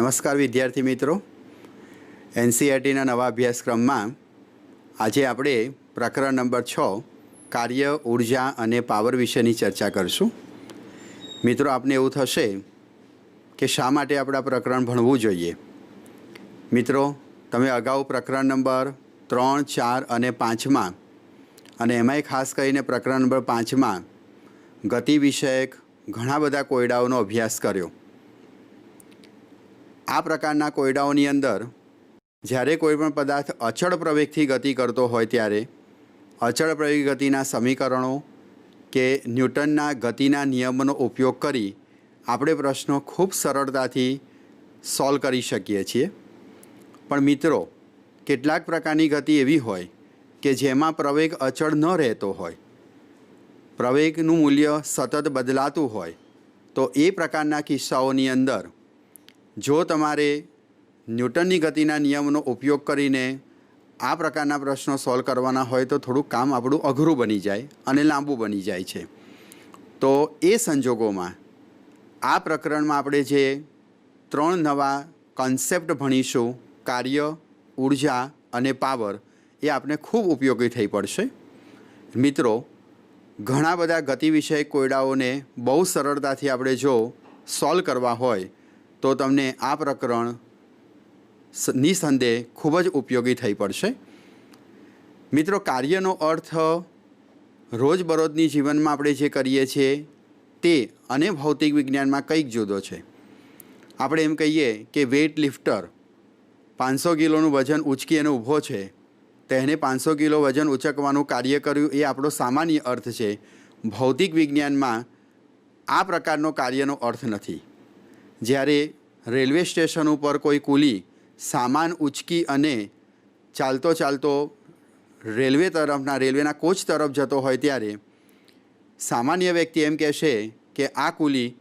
નમસ્કાર વિદ્યાર્થી મિત્રો, એનસીઈઆરટીના નવા અભ્યાસક્રમમાં આજે આપણે પ્રકરણ નંબર 6 કાર્ય, ઉર્જા અને પાવર વિશેની ચર્ચા કરશું। મિત્રો, આપને એવું થશે કે શા માટે આપણે આ પ્રકરણ ભણવું જોઈએ। મિત્રો, તમે અગાઉ પ્રકરણ નંબર 3, 4 અને 5માં અને એમાંય ખાસ કરીને પ્રકરણ નંબર 5માં ગતિ વિષયક ઘણા બધા કોયડાઓનો અભ્યાસ કર્યો। આ પ્રકારના કોયડાઓની અંદર જ્યારે કોઈ પણ પદાર્થ અચળ પ્રવેગથી ગતિ કરતો હોય ત્યારે અચળ પ્રવેગ ગતિના સમીકરણો કે ન્યૂટનના ગતિના નિયમોનો ઉપયોગ કરી આપણે પ્રશ્નો ખૂબ સરળતાથી સોલ્વ કરી શકીએ છીએ। પણ મિત્રો, કેટલાક પ્રકારની ગતિ એવી હોય કે જેમાં પ્રવેગ અચળ ન રહેતો હોય, પ્રવેગનું મૂલ્ય સતત બદલાતું હોય, તો એ પ્રકારના કિસ્સાઓની અંદર જો તમારે ન્યૂટનની ગતિના નિયમનો ઉપયોગ કરીને આ પ્રકારના પ્રશ્નો સોલ્વ કરવાના હોય તો થોડુંક કામ આપણું અઘરું બની જાય અને લાંબુ બની જાય છે। તો એ સંજોગોમાં આ પ્રકરણમાં આપણે જે 3 નવા કોન્સેપ્ટ ભણીશું, કાર્ય, ઉર્જા અને પાવર, એ આપણે ખૂબ ઉપયોગી થઈ પડશે। મિત્રો, ઘણા બધા ગતિ વિષયક કોયડાઓને બહુ સરળતાથી આપણે જો સોલ્વ કરવા હોય તો તમને આ પ્રકરણ નિસંદેહ ખૂબ જ ઉપયોગી થઈ પડશે। મિત્રો, કાર્યનો અર્થ રોજબરોજની જીવનમાં આપણે જે કરીએ છીએ તે અને ભૌતિક વિજ્ઞાનમાં કંઈક જુદો છે। આપણે એમ કહીએ કે વેઇટ લિફ્ટર 500 કિલોનું વજન ઉચકી અને ઊભો છે, તેને 500 કિલો વજન ઉચકવાનું કાર્ય કર્યું, એ આપણો સામાન્ય અર્થ છે। ભૌતિક વિજ્ઞાનમાં આ પ્રકારનો કાર્યનો અર્થ નથી। જ્યારે રેલવે સ્ટેશન ઉપર કોઈ કુલી સામાન ઉચકી અને ચાલતો ચાલતો રેલવેના કોચ તરફ જતો હોય ત્યારે સામાન્ય વ્યક્તિ એમ કહેશે કે આ કુલી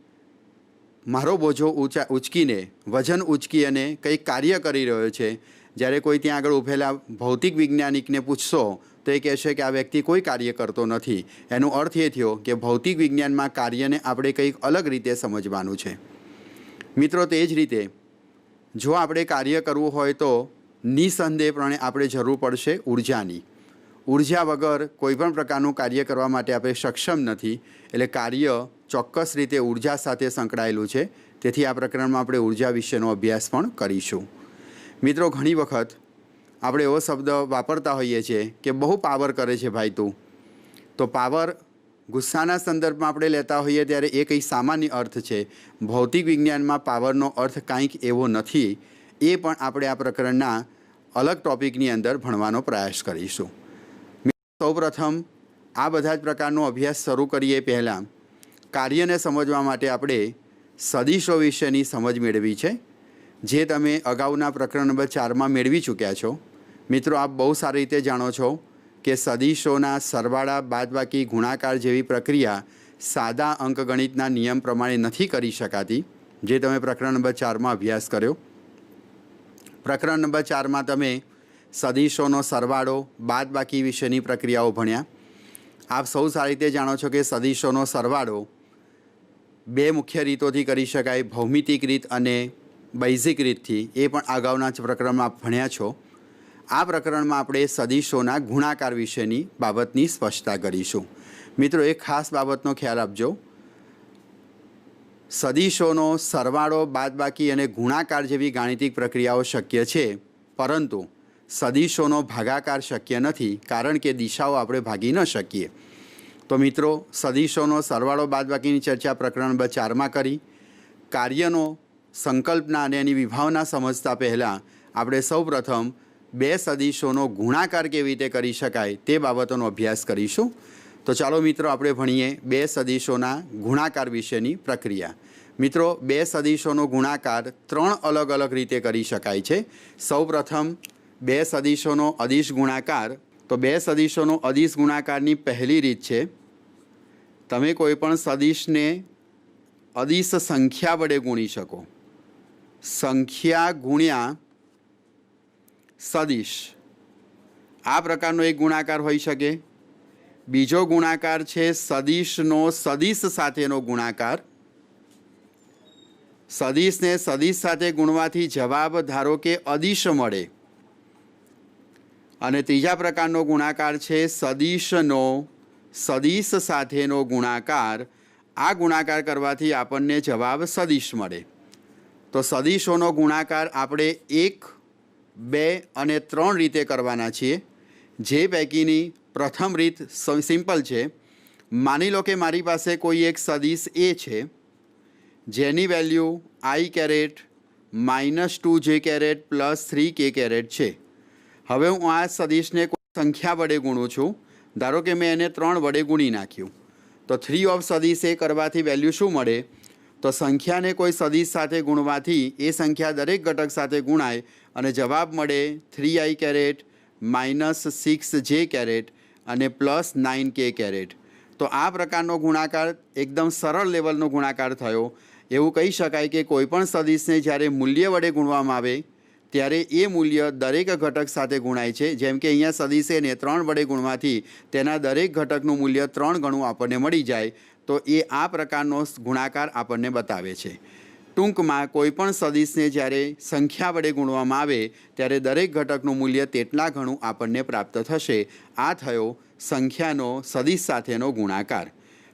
મારો બોજો ઉચકીને, વજન ઉચકી અને કંઈક કાર્ય કરી રહ્યો છે। જ્યારે કોઈ ત્યાં આગળ ઊભેલા ભૌતિક વૈજ્ઞાનિકને પૂછશો તો એ કહેશે કે આ વ્યક્તિ કોઈ કાર્ય કરતો નથી। એનો અર્થ એ થયો કે ભૌતિક વિજ્ઞાનમાં કાર્યને આપણે કંઈક અલગ રીતે સમજવાનું છે। મિત્રો, તે જ રીતે જો આપણે કાર્ય કરવું હોય તો નિસંદેહપણે આપણે જરૂર પડશે ઉર્જાની। ઉર્જા વગર કોઈપણ પ્રકારનું કાર્ય કરવા માટે આપણે સક્ષમ નથી। એટલે કાર્ય ચોક્કસ રીતે ઉર્જા સાથે સંકળાયેલું છે। તેથી આ પ્રકરણમાં આપણે ઉર્જા વિશેનો અભ્યાસ પણ કરીશું। મિત્રો, ઘણી વખત આપણે એવો શબ્દ વાપરતા હોઈએ છીએ કે બહુ પાવર કરે છે ભાઈ તું। તો પાવર ગુસ્સાના સંદર્ભમાં આપણે લેતા હોઈએ ત્યારે એ કંઈ સામાન્ય અર્થ છે। ભૌતિક વિજ્ઞાનમાં પાવરનો અર્થ કાંઈક એવો નથી। એ પણ આપણે આ પ્રકરણના અલગ ટૉપિકની અંદર ભણવાનો પ્રયાસ કરીશું। સૌપ્રથમ આ બધા જ પ્રકારનો અભ્યાસ શરૂ કરીએ પહેલાં કાર્યને સમજવા માટે આપણે સદિશો વિશેની સમજ મેળવી છે, જે તમે અગાઉના પ્રકરણ નંબર 4માં મેળવી ચૂક્યા છો। મિત્રો, આપ બહુ સારી રીતે જાણો છો કે સદિશોના સરવાળા, બાદબાકી, ગુણાકાર જેવી પ્રક્રિયા સાદા અંકગણિતના નિયમ પ્રમાણે નથી કરી શકાતી, જે તમે પ્રકરણ નંબર 4માં અભ્યાસ કર્યો। પ્રકરણ નંબર 4માં તમે સદિશોનો સરવાળો, બાદબાકી વિશેની પ્રક્રિયાઓ ભણ્યા। આપ સૌ સારી રીતે જાણો છો કે સદિશોનો સરવાળો 2 મુખ્ય રીતોથી કરી શકાય, ભૌમિતિક રીત અને બૈઝિક રીતથી। એ પણ અગાઉના જ પ્રકરણમાં આપ ભણ્યા છો। આ પ્રકરણમાં આપણે સદિશોના ગુણાકાર વિશેની બાબતની સ્પષ્ટતા કરીશું। મિત્રો, એક ખાસ બાબતનો ખ્યાલ આપજો, સદિશોનો સરવાળો, બાદબાકી અને ગુણાકાર જેવી ગાણિતિક પ્રક્રિયાઓ શક્ય છે, પરંતુ સદિશોનો ભાગાકાર શક્ય નથી, કારણ કે દિશાઓ આપણે ભાગી ન શકીએ। તો મિત્રો, સદિશોનો સરવાળો, બાદબાકીની ચર્ચા પ્રકરણ નંબર 4માં કરી। કાર્યનો સંકલ્પના અને એની વિભાવના સમજતા પહેલાં આપણે સૌપ્રથમ 2 સદિશોનો ગુણાકાર કેવી રીતે કરી શકાય તે બાબતોનો અભ્યાસ કરીશું। તો ચાલો મિત્રો, આપણે ભણીએ 2 સદિશોના ગુણાકાર વિશેની પ્રક્રિયા। મિત્રો, 2 સદિશોનો ગુણાકાર 3 અલગ અલગ રીતે કરી શકાય છે। સૌપ્રથમ 2 સદિશોનો અદિશ ગુણાકાર। તો 2 સદિશોનો અદિશ ગુણાકારની પહેલી રીત છે, તમે કોઈ પણ સદિશને અદિશ સંખ્યા વડે ગુણી શકો। સંખ્યા ગુણ્યા સદિશ, આ પ્રકારનો એક ગુણાકાર હોઈ શકે। બીજો ગુણાકાર છે સદિશનો સદિશ સાથેનો ગુણાકાર। સદિશને સદિશ સાથે ગુણવાથી જવાબ ધારો કે અદિશ મળે. અને ત્રીજા પ્રકારનો ગુણાકાર છે સદિશનો સદિશ સાથેનો ગુણાકાર. આ ગુણાકાર કરવાથી આપણને જવાબ સદિશ મળે. તો સદિશોનો ગુણાકાર આપણે 1, 2 અને 3 રીતે કરવાના છીએ. જે પૈકીની પ્રથમ રીત સિમ્પલ છે. માની લો કે મારી પાસે કોઈ એક સદિશ એ છે જેની value i caret -2j caret +3k caret છે. હવે હું આ સદિશને કોઈ સંખ્યા વડે ગુણું છું. ધારો કે મેં એને 3 વડે ગુણી નાખ્યું. તો 3 ઓફ સદિશ એ કરવાથી વેલ્યુ શું મળે? તો સંખ્યાને કોઈ સદિશ સાથે ગુણવાથી એ સંખ્યા દરેક ઘટક સાથે ગુણાય અને જવાબ મળે 3i કેરેટ -6j કેરેટ અને +9k કેરેટ. તો આ પ્રકારનો ગુણાકાર એકદમ સરળ લેવલનો ગુણાકાર થયો. એવું કહી શકાય કે કોઈપણ સદિશને જ્યારે મૂલ્ય વડે ગુણવામાં આવે ત્યારે એ મૂલ્ય દરેક ઘટક સાથે ગુણાય છે. જેમ કે અહીંયા સદિશને 3 વડે ગુણવાથી તેના દરેક ઘટકનું મૂલ્ય 3 ગણું આપણને મળી જાય. તો એ આ પ્રકારનો ગુણાકાર આપણને બતાવે છે. ટૂંકમાં કોઈપણ સદિશને જ્યારે સંખ્યા વડે ગુણવામાં આવે ત્યારે દરેક ઘટકનું મૂલ્ય તેટલા ઘણું આપણને પ્રાપ્ત થશે. આ થયો સંખ્યાનો સદિશ સાથેનો ગુણાકાર.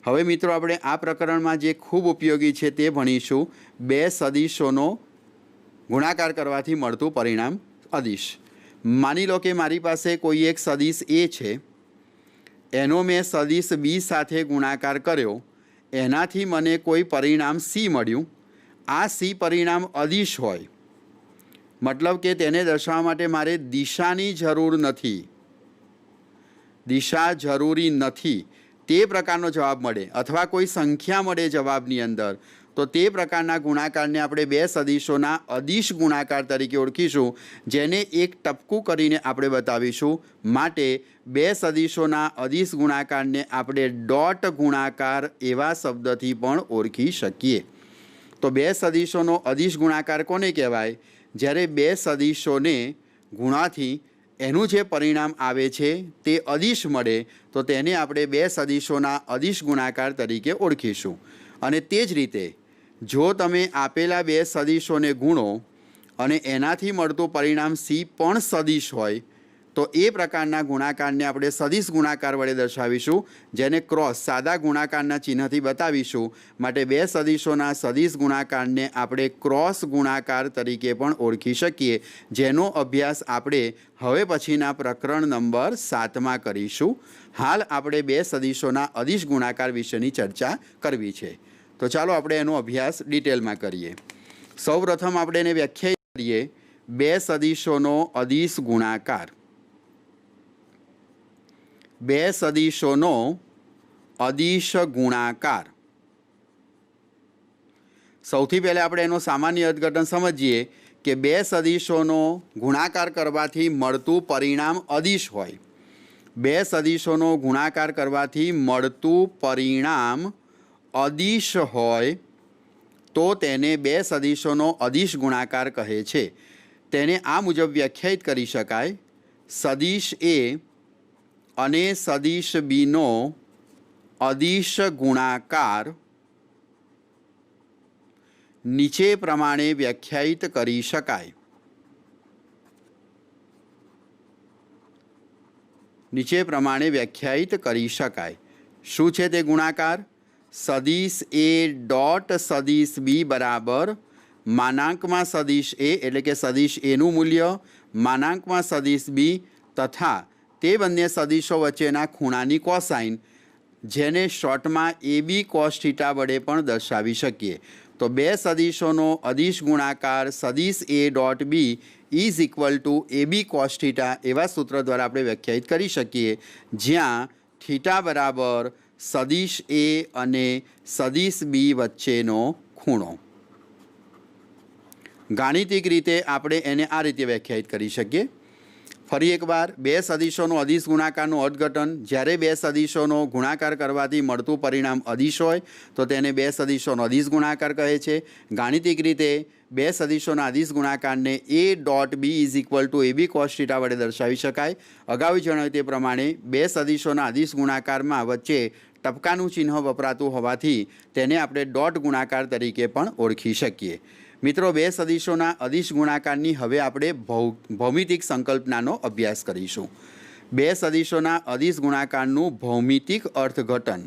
હવે મિત્રો આપણે આ પ્રકરણમાં જે ખૂબ ઉપયોગી છે તે ભણીશું. 2 સદિશોનો ગુણાકાર કરવાથી મળતું પરિણામ અદિશ. માની લો કે મારી પાસે કોઈ એક સદિશ એ છે, એનો મેં સદિશ બી સાથે ગુણાકાર કર્યો, એનાથી મને કોઈ પરિણામ સી મળ્યું. આ સી પરિણામ અદિશ હોય મતલબ કે તેને દર્શાવવા માટે મારે દિશાની જરૂર નથી, દિશા જરૂરી નથી, તે પ્રકારનો જવાબ મળે અથવા કોઈ સંખ્યા મળે જવાબની અંદર, તો તે પ્રકારના ગુણાકારને આપણે 2 સદિશોના અદિશ ગુણાકાર તરીકે ઓળખીશું, જેને એક ટપકું કરીને આપણે બતાવીશું. માટે 2 સદિશોના અદિશ ગુણાકારને આપણે ડોટ ગુણાકાર એવા શબ્દથી પણ ઓળખી શકીએ. તો 2 સદિશોનો અદિશ ગુણાકાર કોને કહેવાય? જ્યારે 2 સદિશોને ગુણાથી એનું જે પરિણામ આવે છે તે અદિશ મળે તો તેને આપણે 2 સદિશોના અદિશ ગુણાકાર તરીકે ઓળખીશું. અને તે જ રીતે જો તમે આપેલા 2 સદિશોને ગુણો અને એનાથી મળતું પરિણામ સી પણ સદિશ હોય તો એ પ્રકારના ગુણાકારને આપણે સદિશ ગુણાકાર વડે દર્શાવીશું, જેને ક્રોસ સાદા ગુણાકારના ચિહ્નથી બતાવીશું. માટે 2 સદિશોના સદિશ ગુણાકારને આપણે ક્રોસ ગુણાકાર તરીકે પણ ઓળખી શકીએ, જેનો અભ્યાસ આપણે હવે પછીના પ્રકરણ નંબર 7માં કરીશું. હાલ આપણે 2 સદિશોના અદિશ ગુણાકાર વિશેની ચર્ચા કરવી છે. તો ચાલો આપણે એનો અભ્યાસ ડિટેલમાં કરીએ. સૌપ્રથમ આપણે એને વ્યાખ્યાયિત કરીએ. 2 સદિશોનો અદિશ ગુણાકાર. 2 સદિશોનો અદિશ ગુણાકાર. સૌથી પહેલાં આપણે એનો સામાન્ય અર્થઘટન સમજીએ કે 2 સદિશોનો ગુણાકાર કરવાથી મળતું પરિણામ અદિશ હોય. 2 સદિશોનો ગુણાકાર કરવાથી મળતું પરિણામ અદિશ હોય તો તેને 2 સદિશોનો અદિશ ગુણાકાર કહે છે. તેને આ મુજબ વ્યાખ્યાયિત કરી શકાય. સદિશ એ અને સદિશ બીનો અદિશ ગુણાકાર નીચે પ્રમાણે વ્યાખ્યાયિત કરી શકાય. નીચે પ્રમાણે વ્યાખ્યાયિત કરી શકાય. શું છે તે ગુણાકાર? સદિશ એ ડોટ સદિશ બી બરાબર માનાંકમાં સદિશ એ એટલે કે સદિશ એનું મૂલ્ય માનાંકમાં સદિશ બી તથા તે બંને સદિશો વચ્ચેના ખૂણાની કોસાઇન, જેને શોર્ટમાં AB cos થીટા વડે પણ દર્શાવી શકીએ. તો 2 સદિશોનો અદિશ ગુણાકાર સદિશ A dot B is equal to AB cos theta એવા સૂત્ર દ્વારા આપણે વ્યાખ્યાયિત કરી શકીએ, જ્યાં થીટા બરાબર સદિશ એ અને સદિશ બી વચ્ચેનો ખૂણો. ગાણિતિક રીતે આપણે એને આ રીતે વ્યાખ્યાયિત કરી શકીએ. ફરી એકવાર 2 સદિશોનો અદિશ ગુણાકારનું અર્થઘટન. જ્યારે 2 સદિશોનો ગુણાકાર કરવાથી મળતું પરિણામ અદિશ હોય તો તેને 2 સદિશોનો અદિશ ગુણાકાર કહે છે. ગાણિતિક રીતે 2 સદિશોના અદિશ ગુણાકારને A dot B is equal to AB cos theta વડે દર્શાવી શકાય. અગાઉ જણાવ્યું તે પ્રમાણે 2 સદિશોના અદિશ ગુણાકારમાં વચ્ચે ટપકાનું ચિહ્ન વપરાતું હોવાથી તેને આપણે ડોટ ગુણાકાર તરીકે પણ ઓળખી શકીએ। મિત્રો, બે સદીશોના અદિશ ગુણાકારની હવે આપણે ભૌમિતિક સંકલ્પનાનો અભ્યાસ કરીશું। બે સદીશોના અદિશ ગુણાકારનું ભૌમિતિક અર્થઘટન।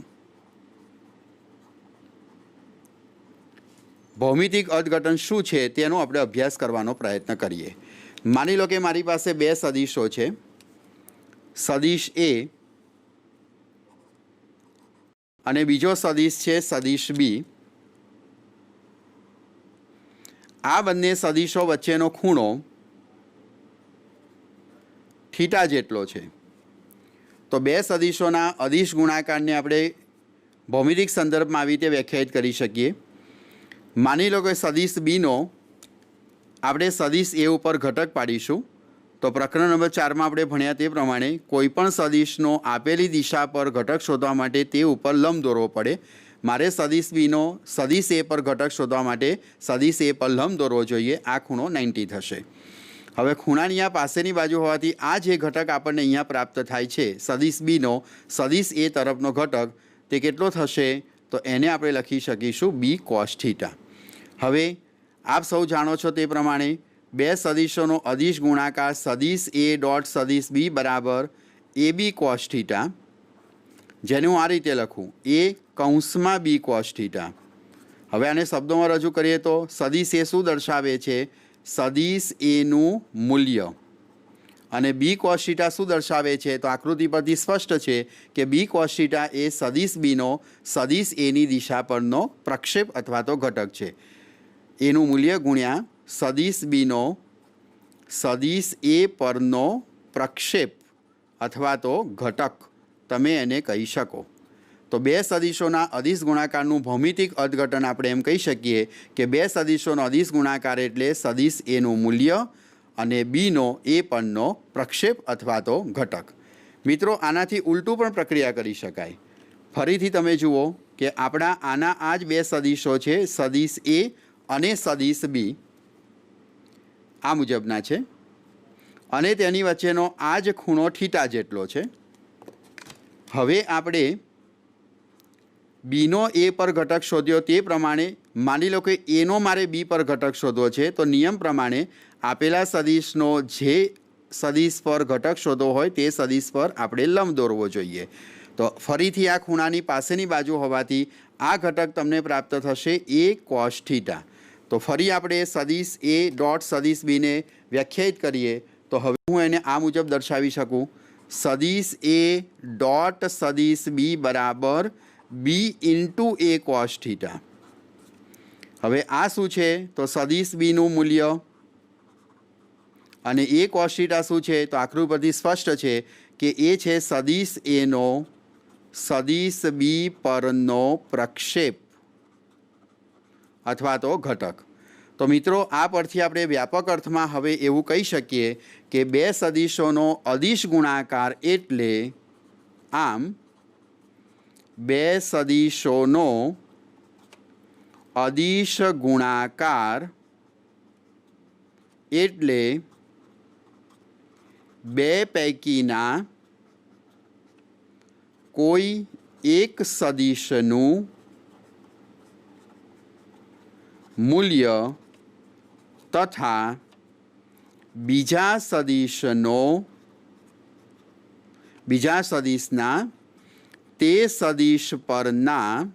ભૌમિતિક અર્થઘટન શું છે તેનો આપણે અભ્યાસ કરવાનો પ્રયત્ન કરીએ। માની લો કે મારી પાસે બે સદીશો છે, સદીશ એ અને બીજો સદીશ છે સદીશ બી। આ બંને સદીશો વચ્ચેનો ખૂણો થીટા જેટલો છે। તો બે સદીશોના અદિશ ગુણાકારને આપણે ભૌમિતિક સંદર્ભમાં આવી રીતે વ્યાખ્યાયિત કરી શકીએ। માની લો કે સદીશ બીનો આપણે સદીશ એ ઉપર ઘટક પાડીશું। તો પ્રકરણ નંબર 4માં આપણે ભણ્યા તે પ્રમાણે કોઈપણ સદીશનો આપેલી દિશા પર ઘટક શોધવા માટે તે ઉપર લંબ દોરવો પડે। મારે સદીશ બીનો સદીશ એ પર ઘટક શોધવા માટે સદીશ એ પર લંબ દોરવો જોઈએ। આ ખૂણો 90 થશે। હવે ખૂણાની આ પાસેની બાજુ હોવાથી આ જે ઘટક આપણને અહીંયા પ્રાપ્ત થાય છે સદીશ બીનો સદીશ એ તરફનો ઘટક તે કેટલો થશે? તો એને આપણે લખી શકીશું બી કોસ થીટા। હવે આપ સૌ જાણો છો તે પ્રમાણે બે સદીશોનો અદિશ ગુણાકાર સદીશ એ ડોટ સદીશ બી બરાબર એ બી કોસ થીટા, જેને હું આ રીતે લખું એ કૌંસમાં બી કોસ થીટા। હવે આને શબ્દોમાં રજૂ કરીએ તો સદીશ એ શું દર્શાવે છે? સદીશ એનું મૂલ્ય। અને બી કોસ થીટા શું દર્શાવે છે? તો આકૃતિ પરથી સ્પષ્ટ છે કે બી કોસ થીટા એ સદીશ બીનો સદીશ એની દિશા પરનો પ્રક્ષેપ અથવા તો ઘટક છે। એનું મૂલ્ય ગુણ્યા સદીશ બીનો સદીશ એ પરનો પ્રક્ષેપ અથવા તો ઘટક તમે એને કહી શકો। તો બે સદીશોના અદિશ ગુણાકારનું ભૌમિતિક અર્થઘટન આપણે એમ કહી શકીએ કે બે સદીશોનો અદિશ ગુણાકાર એટલે સદીશ એનું મૂલ્ય અને બીનો એ પરનો પ્રક્ષેપ અથવા તો ઘટક। મિત્રો, આનાથી ઉલટું પણ પ્રક્રિયા કરી શકાય। ફરીથી તમે જુઓ કે આપણા આના આ જ બે સદીશો છે, સદીશ એ અને સદીશ બી આ મુજબના છે અને તેની વચ્ચેનો આ જ ખૂણો થીટા જેટલો છે। હવે આપણે બીનો એ પર ઘટક શોધ્યો તે પ્રમાણે માની લો કે એનો મારે બી પર ઘટક શોધવો છે તો નિયમ પ્રમાણે આપેલા સદીશનો જે સદીશ પર ઘટક શોધવો હોય તે સદીશ પર આપણે લંબ દોરવો જોઈએ। તો ફરીથી આ ખૂણાની પાસેની બાજુ હોવાથી આ ઘટક તમને પ્રાપ્ત થશે એ કોસ થીટા। તો ફરી આપણે સદીશ એ ડોટ સદીશ બીને વ્યાખ્યાયિત કરીએ તો હવે હું એને આ મુજબ દર્શાવી શકું સદીશ એ ડોટ સદીશ બી બરાબર બી ઇન્ટુ એ કોસ થીટા। હવે આ શું છે? તો સદીશ બીનું મૂલ્ય અને એ કોસ થીટા શું છે? તો આકૃતિ પરથી સ્પષ્ટ છે કે એ છે સદીશ એનો સદીશ બી પરનો પ્રક્ષેપ અથવા તો ઘટક। તો મિત્રો, આ પરથી આપણે વ્યાપક અર્થમાં હવે એવું કહી શકીએ કે બે સદીશોનો અદિશ ગુણાકાર એટલે આમ બે સદીશોનો અદિશ ગુણાકાર એટલે બે પૈકીના કોઈ એક સદીશનું મૂલ્ય તથા બીજા સદીશના તે સદીશ પરના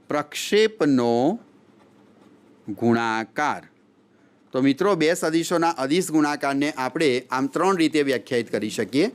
પ્રક્ષેપનો ગુણાકાર। તો મિત્રો, બે સદીશોના અદિશ ગુણાકારને આપણે આમ ત્રણ રીતે વ્યાખ્યાયિત કરી શકીએ।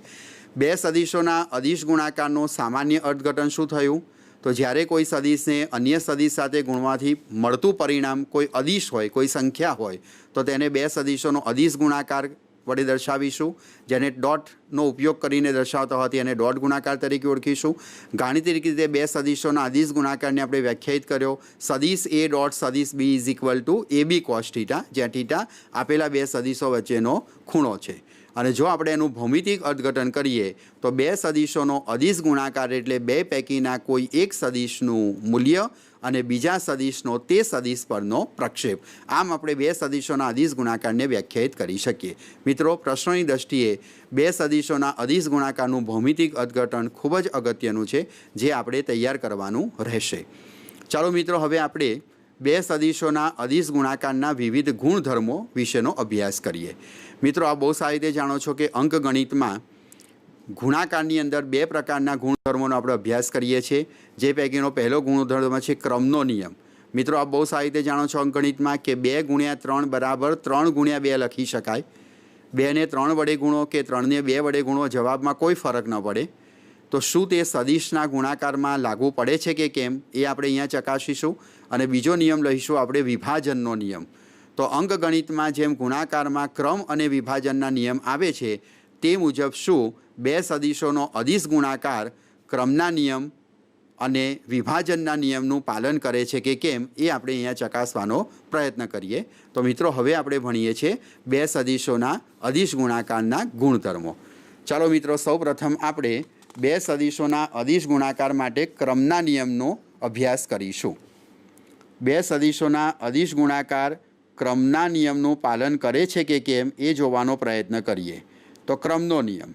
બે સદીશોના અદિશ ગુણાકારનો સામાન્ય અર્થઘટન શું થયું? તો જ્યારે કોઈ સદીશને અન્ય સદીશ સાથે ગુણવાથી મળતું પરિણામ કોઈ અદિશ હોય, કોઈ સંખ્યા હોય તો તેને બે સદીશોનો અદિશ ગુણાકાર વડે દર્શાવીશું, જેને ડોટનો ઉપયોગ કરીને દર્શાવતા હોવાથી એને ડોટ ગુણાકાર તરીકે ઓળખીશું। ગાણિતિક રીતે બે સદીશોના અદિશ ગુણાકારને આપણે વ્યાખ્યાયિત કર્યો સદીશ એ ડોટ સદીશ B is equal to A B cos theta, જ્યાં થીટા આપેલા બે સદીશો વચ્ચેનો ખૂણો છે। અને જો આપણે એનું ભૌમિતિક અર્થઘટન કરીએ તો બે સદિશોનો અદિશ ગુણાકાર એટલે બે પૈકીના કોઈ એક સદિશનું મૂલ્ય અને બીજા સદિશનો તે સદિશ પરનો પ્રક્ષેપ. આમ આપણે બે સદિશોના અદિશ ગુણાકારને વ્યાખ્યાયિત કરી શકીએ. મિત્રો, પ્રશ્નોની દ્રષ્ટિએ બે સદિશોના અદિશ ગુણાકારનું ભૌમિતિક અર્થઘટન ખૂબ જ અગત્યનું છે, જે આપણે તૈયાર કરવાનું રહેશે. ચાલો મિત્રો, હવે આપણે બે સદિશોના અદિશ ગુણાકારના વિવિધ ગુણધર્મો વિશેનો અભ્યાસ કરીએ. મિત્રો, આ બહુ સારી રીતે જાણો છો કે અંકગણિતમાં ગુણાકારની અંદર બે પ્રકારના ગુણધર્મોનો આપણે અભ્યાસ કરીએ છીએ, જે પૈકીનો પહેલો ગુણધર્મ છે ક્રમનો નિયમ. મિત્રો, આપ બહુ સારી રીતે જાણો છો અંકગણિતમાં કે 2 × 3 બરાબર 3 × 2 લખી શકાય. 2 ને 3 વડે ગુણો કે 3 ને 2 વડે ગુણો, જવાબમાં કોઈ ફરક ન પડે. તો શું તે સદિશના ગુણાકારમાં લાગુ પડે છે કે કેમ, એ આપણે અહીંયા ચકાસીશું. અને બીજો નિયમ લઈશું આપણે વિભાજનનો નિયમ. તો અંકગણિતમાં જેમ ગુણાકારમાં ક્રમ અને વિભાજનના નિયમ આવે છે, તે મુજબ શું બે સદિશોનો અદિશ ગુણાકાર ક્રમના નિયમ અને વિભાજનના નિયમનું પાલન કરે છે કે કેમ, એ આપણે અહીંયા ચકાસવાનો પ્રયત્ન કરીએ. તો મિત્રો, હવે આપણે ભણીએ છીએ બે સદિશોના અદિશ ગુણાકારના ગુણધર્મો. ચાલો મિત્રો, સૌપ્રથમ આપણે બે સદિશોના અદિશ ગુણાકાર માટે ક્રમના નિયમનો અભ્યાસ કરીશું. બે સદિશોના અદિશ ગુણાકાર ક્રમના નિયમનું પાલન કરે છે કે કેમ, એ જોવાનો પ્રયત્ન કરીએ. તો ક્રમનો નિયમ,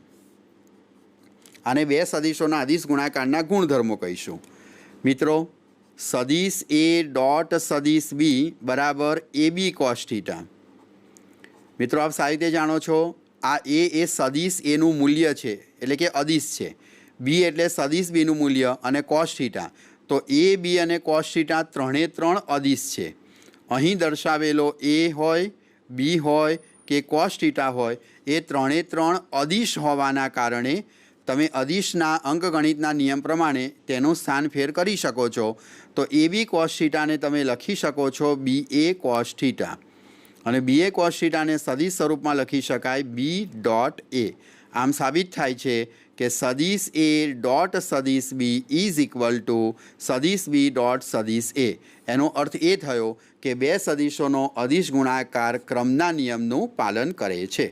આને બે સદિશોના અદિશ ગુણાકારના ગુણધર્મો કહીશું. મિત્રો, સદિશ એ ડોટ સદિશ બી બરાબર AB cos થીટા. મિત્રો, આપ સારી રીતે જાણો છો, આ એ સદિશ એનું મૂલ્ય છે, એટલે કે અદિશ છે. બી એટલે સદિશ બીનું મૂલ્ય અને cos થીટા. તો એ, બી અને cos થીટા ત્રણે ત્રણ અદિશ છે. અહીં દર્શાવેલો એ હોય, બી હોય કે cos થીટા હોય, એ ત્રણે ત્રણ અદિશ હોવાના કારણે તમે અદિશના અંકગણિતના નિયમ પ્રમાણે તેનું સ્થાન ફેર કરી શકો છો. તો AB cos થીટાને તમે લખી શકો છો BA cos થીટા, અને BA cos થીટાને સદિશ સ્વરૂપમાં લખી શકાય B ડોટ A. આમ સાબિત થાય છે કે સદિશ A ડોટ સદિશ B ઇઝ ઇક્વલ ટુ સદિશ B ડોટ સદિશ A. એનો અર્થ એ થયો કે બે સદિશોનો અદિશ ગુણાકાર ક્રમના નિયમનું પાલન કરે છે.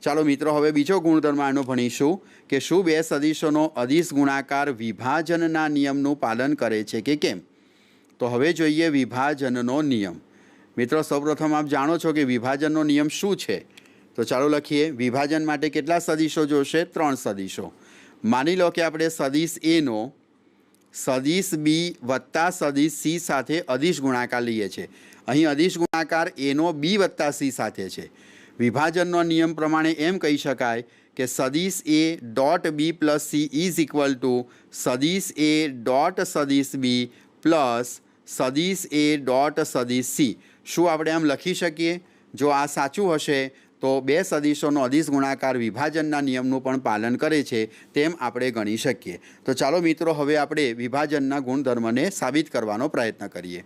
ચાલો મિત્રો, હવે બીજો ગુણધર્મ આનો ભણીશું કે શું બે સદિશોનો અદિશ ગુણાકાર વિભાજનના નિયમનું પાલન કરે છે કે કેમ. તો હવે જોઈએ વિભાજનનો નિયમ. મિત્રો, સૌપ્રથમ આપ જાણો છો કે વિભાજનનો નિયમ શું છે. તો ચાલો લખીએ. વિભાજન માટે કેટલા સદિશો જોશે? 3 સદિશો. માની લો કે આપણે સદિશ એનો સદિશ બી વત્તા સદિશ સી સાથે અદિશ ગુણાકાર લઈએ છીએ. અહીં અદિશ ગુણાકાર એનો બી વત્તા સી સાથે છે. વિભાજનનો નિયમ પ્રમાણે એમ કહી શકાય કે સદિશ A dot B plus C is equal to સદિશ એ ડોટ સદિશ બી પ્લસ સદિશ એ ડોટ સદિશ સી. શું આપણે આમ લખી શકીએ? જો આ સાચું હશે તો બે સદિશોનો અદિશ ગુણાકાર વિભાજનના નિયમનું પણ પાલન કરે છે, તેમ આપણે ગણી શકીએ. તો ચાલો મિત્રો, હવે આપણે વિભાજનના ગુણધર્મને સાબિત કરવાનો પ્રયત્ન કરીએ.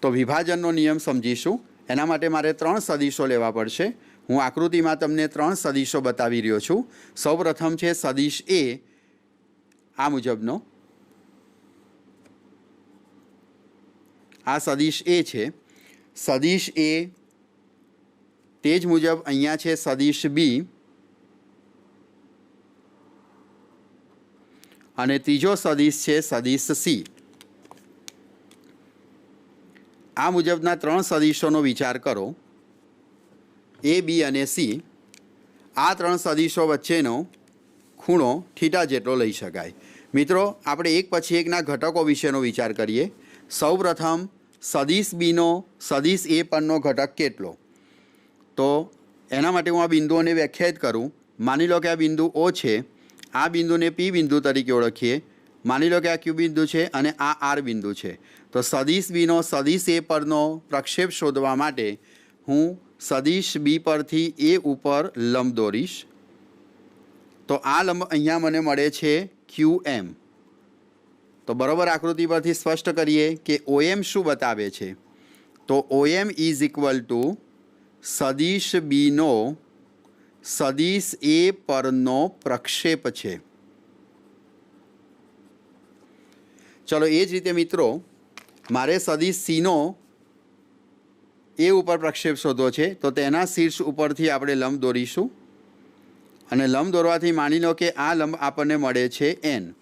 તો વિભાજનનો નિયમ સમજીશું. એના માટે મારે 3 સદિશો લેવા પડશે. હું આકૃતિમાં તમને 3 સદિશો બતાવી રહ્યો છું. સૌપ્રથમ છે સદિશ એ, આ મુજબનો. આ સદિશ એ છે. સદિશ એ તે જ મુજબ અહીંયા છે સદિશ બી, અને ત્રીજો સદિશ છે સદિશ સી. આ મુજબના 3 સદિશોનો વિચાર કરો, એ, બી અને સી. આ 3 સદિશો વચ્ચેનો ખૂણો થીટા જેટલો લઈ શકાય. મિત્રો, આપણે એક પછી એકના ઘટકો વિશેનો વિચાર કરીએ. સૌપ્રથમ સદિશ બીનો સદિશ એ પરનો ઘટક કેટલો? તો એના માટે હું આ બિંદુઓને વ્યાખ્યાયિત કરું. માની લો કે આ બિંદુ O છે. આ બિંદુને P બિંદુ તરીકે ઓળખીએ. માની લો કે આ Q બિંદુ છે અને આ R બિંદુ છે. તો સદિશ બીનો સદિશ એ પરનો પ્રક્ષેપ શોધવા માટે હું સદિશ બી પરથી એ ઉપર લંબ દોરીશ. તો આ લંબ અહીંયા મને મળે છે QM. તો બરાબર આકૃતિ પરથી સ્પષ્ટ કરીએ કે OM શું બતાવે છે. તો OM ઇઝ ઇક્વલ ટુ સદિશ બીનો સદિશ એ પરનો પ્રક્ષેપ છે. ચલો, એ જ રીતે મિત્રો, મારે સદિશ સીનો એ ઉપર પ્રક્ષેપ શોધવો છે. તો તેના શીર્ષ ઉપરથી આપણે લંબ દોરીશું. અને લંબ દોરવાથી માની લો કે આ લંબ આપણને મળે છે એન,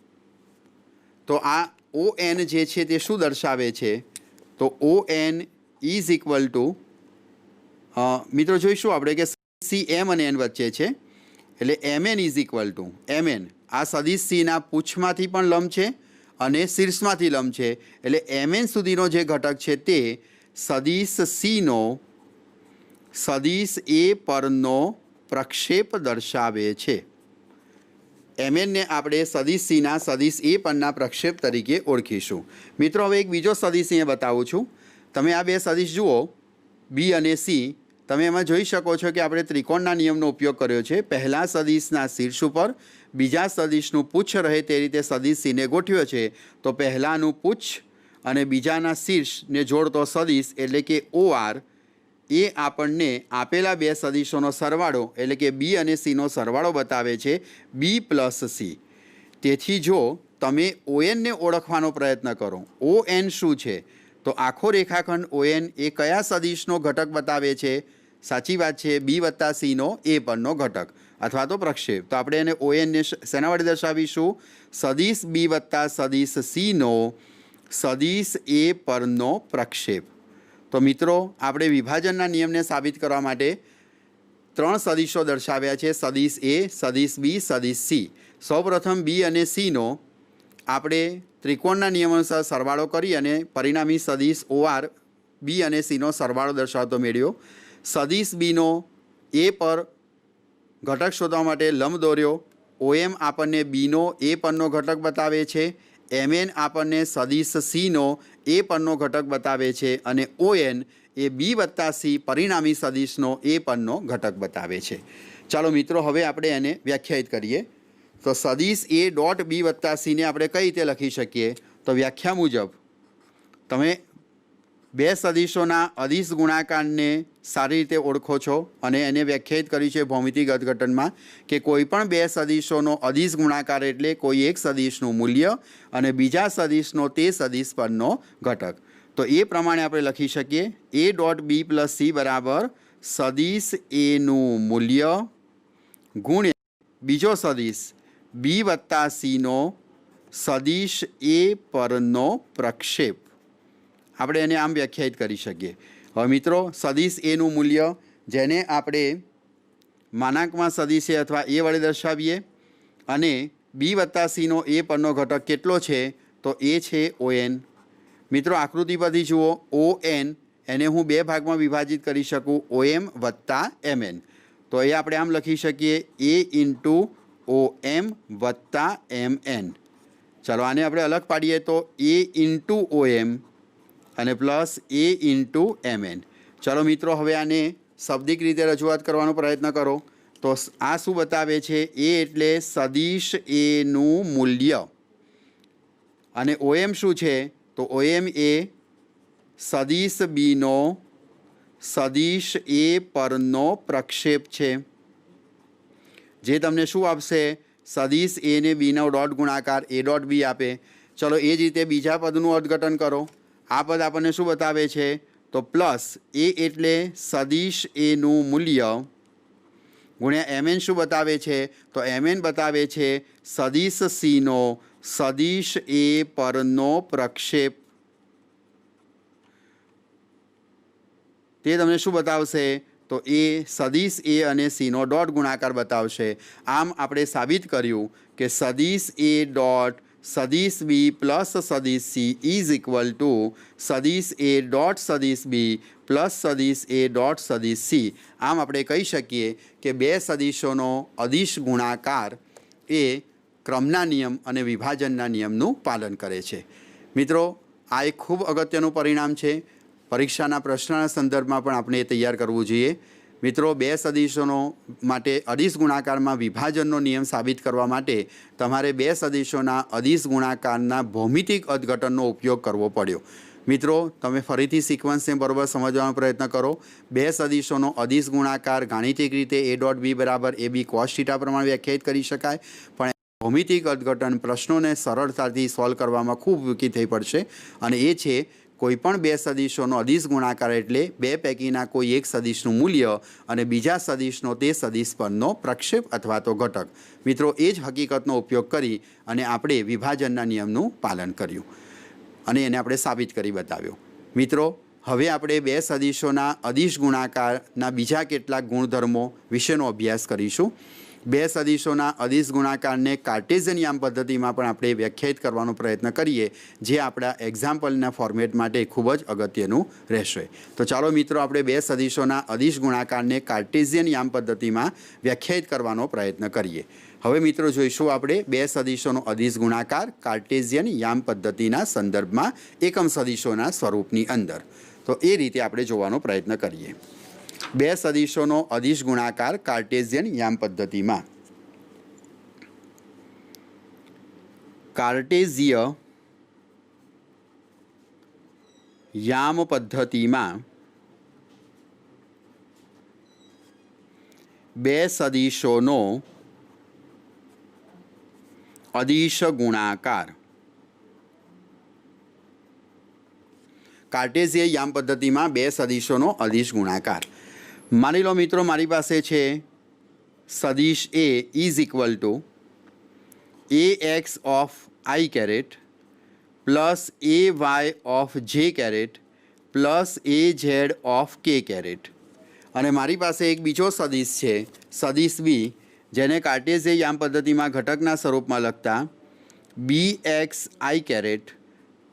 તો આ ઓ એન જે છે તે શું દર્શાવે છે? તો O N is equal to, મિત્રો જોઈશું આપણે કે સી એમ અને એન વચ્ચે છે, એટલે M N is equal to M N, આ સદિશ સીના પૂંછમાંથી પણ લંબ છે અને શીર્ષમાંથી લંબ છે, એટલે એમ એન સુધીનો જે ઘટક છે તે સદિશ સીનો સદિશ એ પરનો પ્રક્ષેપ દર્શાવે છે. એમ એનને આપણે સદિશ સીના સદિશ એ પરના પ્રક્ષેપ તરીકે ઓળખીશું. મિત્રો હવે એક બીજો સદિશ અહીંયા બતાવું છું. તમે આ બે સદિશ જુઓ, બી અને સી, તમે એમાં જોઈ શકો છો કે આપણે ત્રિકોણના નિયમનો ઉપયોગ કર્યો છે. પહેલા સદિશના શીર્ષ ઉપર બીજા સદિશનું પુચ્છ રહે તે રીતે સદિશ સીને ગોઠવ્યો છે. તો પહેલાંનું પુચ્છ અને બીજાના શીર્ષને જોડતો સદિશ એટલે કે ઓ આર એ આપણને આપેલા બે સદિશોનો સરવાળો એટલે કે બી અને સીનો સરવાળો બતાવે છે, બી પ્લસ સી. તેથી જો તમે ઓ એનને ઓળખવાનો પ્રયત્ન કરો, ઓ એન શું છે? તો આખો રેખાખંડ ઓ એન એ કયા સદિશનો ઘટક બતાવે છે? સાચી વાત છે, બી વત્તા સીનો એ પરનો ઘટક અથવા તો પ્રક્ષેપ. તો આપણે એને ઓ એનને શેના વડે દર્શાવીશું? સદિશ બી વત્તા સદિશ સીનો સદિશ એ પરનો પ્રક્ષેપ. તો મિત્રો આપણે વિભાજનના નિયમને સાબિત કરવા માટે ત્રણ સદિશો દર્શાવ્યા છે, સદિશ એ, સદિશ બી, સદિશ સી. સૌપ્રથમ બી અને સીનો આપણે ત્રિકોણના નિયમ અનુસાર સરવાળો કરી અને પરિણામી સદિશ ઓ આર બી અને સીનો સરવાળો દર્શાવતો મેળવ્યો. સદિશ બીનો એ પર ઘટક શોધવા માટે લંબ દોર્યો. ઓ એમ આપણને બીનો એ પરનો ઘટક બતાવે છે, એમ એન આપણને સદિશ સીનો એ પરનો ઘટક બતાવે છે અને ઓ એન એ બી વત્તા સી પરિણામી સદિશનો એ પરનો ઘટક બતાવે છે. ચાલો મિત્રો હવે આપણે એને વ્યાખ્યાયિત કરીએ. તો સદિશ એ ડોટ બી વત્તા સીને આપણે કઈ રીતે લખી શકીએ? તો વ્યાખ્યા મુજબ તમે બે સદિશોના અદિશ ગુણાકારને સારી રીતે ઓળખો છો અને એને વ્યાખ્યાયિત કરી છે ભૌમિતિક અર્થઘટનમાં કે કોઈ પણ બે સદિશોનો અદિશ ગુણાકાર એટલે કોઈ એક સદિશનું મૂલ્ય અને બીજા સદિશનો તે સદિશ પરનો ઘટક. તો એ પ્રમાણે આપણે લખી શકીએ A dot B plus C બરાબર સદિશ એનું મૂલ્ય ગુણ્યા બીજો સદિશ બી વત્તા સીનો સદિશ એ પરનો પ્રક્ષેપ. આપણે એને આમ વ્યાખ્યાયિત કરી શકીએ. હવે મિત્રો સદિશ એનું મૂલ્ય જેને આપણે માનાંકમાં સદિશ એ અથવા એ વડે દર્શાવીએ અને બી વત્તા સીનો એ પરનો ઘટક કેટલો છે? તો એ છે ઓ એન. મિત્રો આકૃતિ પરથી જુઓ, ઓ એન એને હું બે ભાગમાં વિભાજિત કરી શકું, ઓ એમ વત્તા એમ એન. તો એ આપણે આમ લખી શકીએ એ ઇન્ટુ ઓ એમ વત્તા એમ એન. ચાલો આને આપણે અલગ પાડીએ તો એ ઇન્ટુ ઓ એમ અને પ્લસ એ ઇન્ટુ એમ એન. ચાલો મિત્રો હવે આને શાબ્દિક રીતે રજૂઆત કરવાનો પ્રયત્ન કરો. તો આ શું બતાવે છે? એ એટલે સદિશ એનું મૂલ્ય અને ઓ એમ શું છે? તો ઓ એમ એ સદિશ બીનો સદિશ એ પરનો પ્રક્ષેપ છે, જે તમને શું આપશે? સદિશ એ ને બીનો ડોટ ગુણાકાર એ ડોટ બી આપે. ચલો એ જ રીતે બીજા પદનું અર્થઘટન કરો. આ પદ આપણને શું બતાવે છે? તો પ્લસ એ એટલે સદિશ એનું મૂલ્ય ગુણ્યા એમ એન શું બતાવે છે? તો એમ એન બતાવે છે સદિશ સીનો સદિશ એ પરનો પ્રક્ષેપ. તે તમને શું બતાવશે? તો એ સદિશ એ અને સીનો ડોટ ગુણાકાર બતાવશે. આમ આપણે સાબિત કર્યું કે સદિશ એ ડોટ સદિશ બી પ્લસ સદિશ સી ઇઝ ઇક્વલ ટુ સદિશ એ ડોટ સદિશ બી પ્લસ સદિશ એ ડોટ સદિશ સી. આમ આપણે કહી શકીએ કે બે સદિશોનો અદિશ ગુણાકાર એ ક્રમના નિયમ અને વિભાજનના નિયમનું પાલન કરે છે. મિત્રો આ એક ખૂબ અગત્યનું પરિણામ છે. પરીક્ષાના પ્રશ્નના સંદર્ભમાં પણ આપણે એ તૈયાર કરવું જોઈએ. મિત્રો બે સદિશોનો માટે અદિશ ગુણાકારમાં વિભાજનનો નિયમ સાબિત કરવા માટે તમારે બે સદિશોના અદિશ ગુણાકારના ભૌમિતિક અર્થઘટનનો ઉપયોગ કરવો પડ્યો. મિત્રો તમે ફરીથી સિક્વન્સને બરાબર સમજવાનો પ્રયત્ન કરો. બે સદિશોનો અદિશ ગુણાકાર ગાણિતિક રીતે એ ડોટ બી બરાબર એ બી કોસ થીટા પ્રમાણે વ્યાખ્યાયિત કરી શકાય, પણ ભૌમિતિક અર્થઘટન પ્રશ્નોને સરળતાથી સોલ્વ કરવામાં ખૂબ ઉપયોગી થઈ પડશે અને એ છે કોઈપણ બે સદિશોનો અદિશ ગુણાકાર એટલે બે પૈકીના કોઈ એક સદિશનું મૂલ્ય અને બીજા સદિશનો તે સદિશ પરનો પ્રક્ષેપ અથવા તો ઘટક. મિત્રો, એ જ હકીકતનો ઉપયોગ કરી અને આપણે વિભાજનના નિયમનું પાલન કર્યું અને એને આપણે સાબિત કરી બતાવ્યો. મિત્રો, હવે આપણે બે સદિશોના અદિશ ગુણાકારના બીજા કેટલાક ગુણધર્મો વિશેનો અભ્યાસ કરીશું. બે સદિશોના અદિશ ગુણાકારને કાર્ટેઝિયન યામ પદ્ધતિમાં પણ આપણે વ્યાખ્યાયિત કરવાનો પ્રયત્ન કરીએ, જે આપણા એક્ઝામ્પલના ફોર્મેટ માટે ખૂબ જ અગત્યનું રહેશે. તો ચાલો મિત્રો, આપણે બે સદિશોના અદિશ ગુણાકારને કાર્ટેઝિયન યામ પદ્ધતિમાં વ્યાખ્યાયિત કરવાનો પ્રયત્ન કરીએ. હવે મિત્રો, જોઈશું આપણે બે સદિશોનો અદિશ ગુણાકાર કાર્ટેઝિયન યામ પદ્ધતિના સંદર્ભમાં એકમ સદિશોના સ્વરૂપની અંદર. તો એ રીતે આપણે જોવાનો પ્રયત્ન કરીએ. બે સદિશોનો અદિશ ગુણાકાર કાર્ટેઝિયન યામ પદ્ધતિમાં. કાર્ટેઝીય યામ પદ્ધતિમાં બે સદિશોનો અદિશ ગુણાકાર. કાર્ટેઝીય યામ પદ્ધતિમાં બે સદિશોનો અદિશ ગુણાકાર. માની લો મિત્રો, મારી પાસે છે સદિશ A is equal to A X of I caret plus A Y of J caret plus A Z of K caret. અને મારી પાસે એક બીજો સદિશ છે, સદિશ બી, જેને કાર્ટેઝીય યામ પદ્ધતિમાં ઘટકના સ્વરૂપમાં લખતા બી x I caret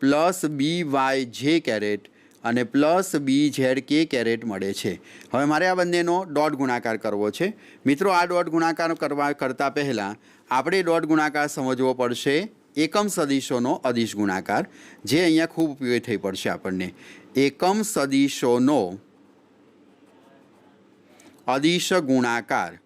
plus B Y J caret અને plus B Z K caret મળે છે. હવે મારે આ બંનેનો ડોટ ગુણાકાર કરવો છે. મિત્રો, આ ડોટ ગુણાકાર કરતાં પહેલાં આપણે ડોટ ગુણાકાર સમજવો પડશે એકમ સદિશોનો અદિશ ગુણાકાર, જે અહીંયા ખૂબ ઉપયોગી થઈ પડશે આપણને. એકમ સદિશોનો અદિશ ગુણાકાર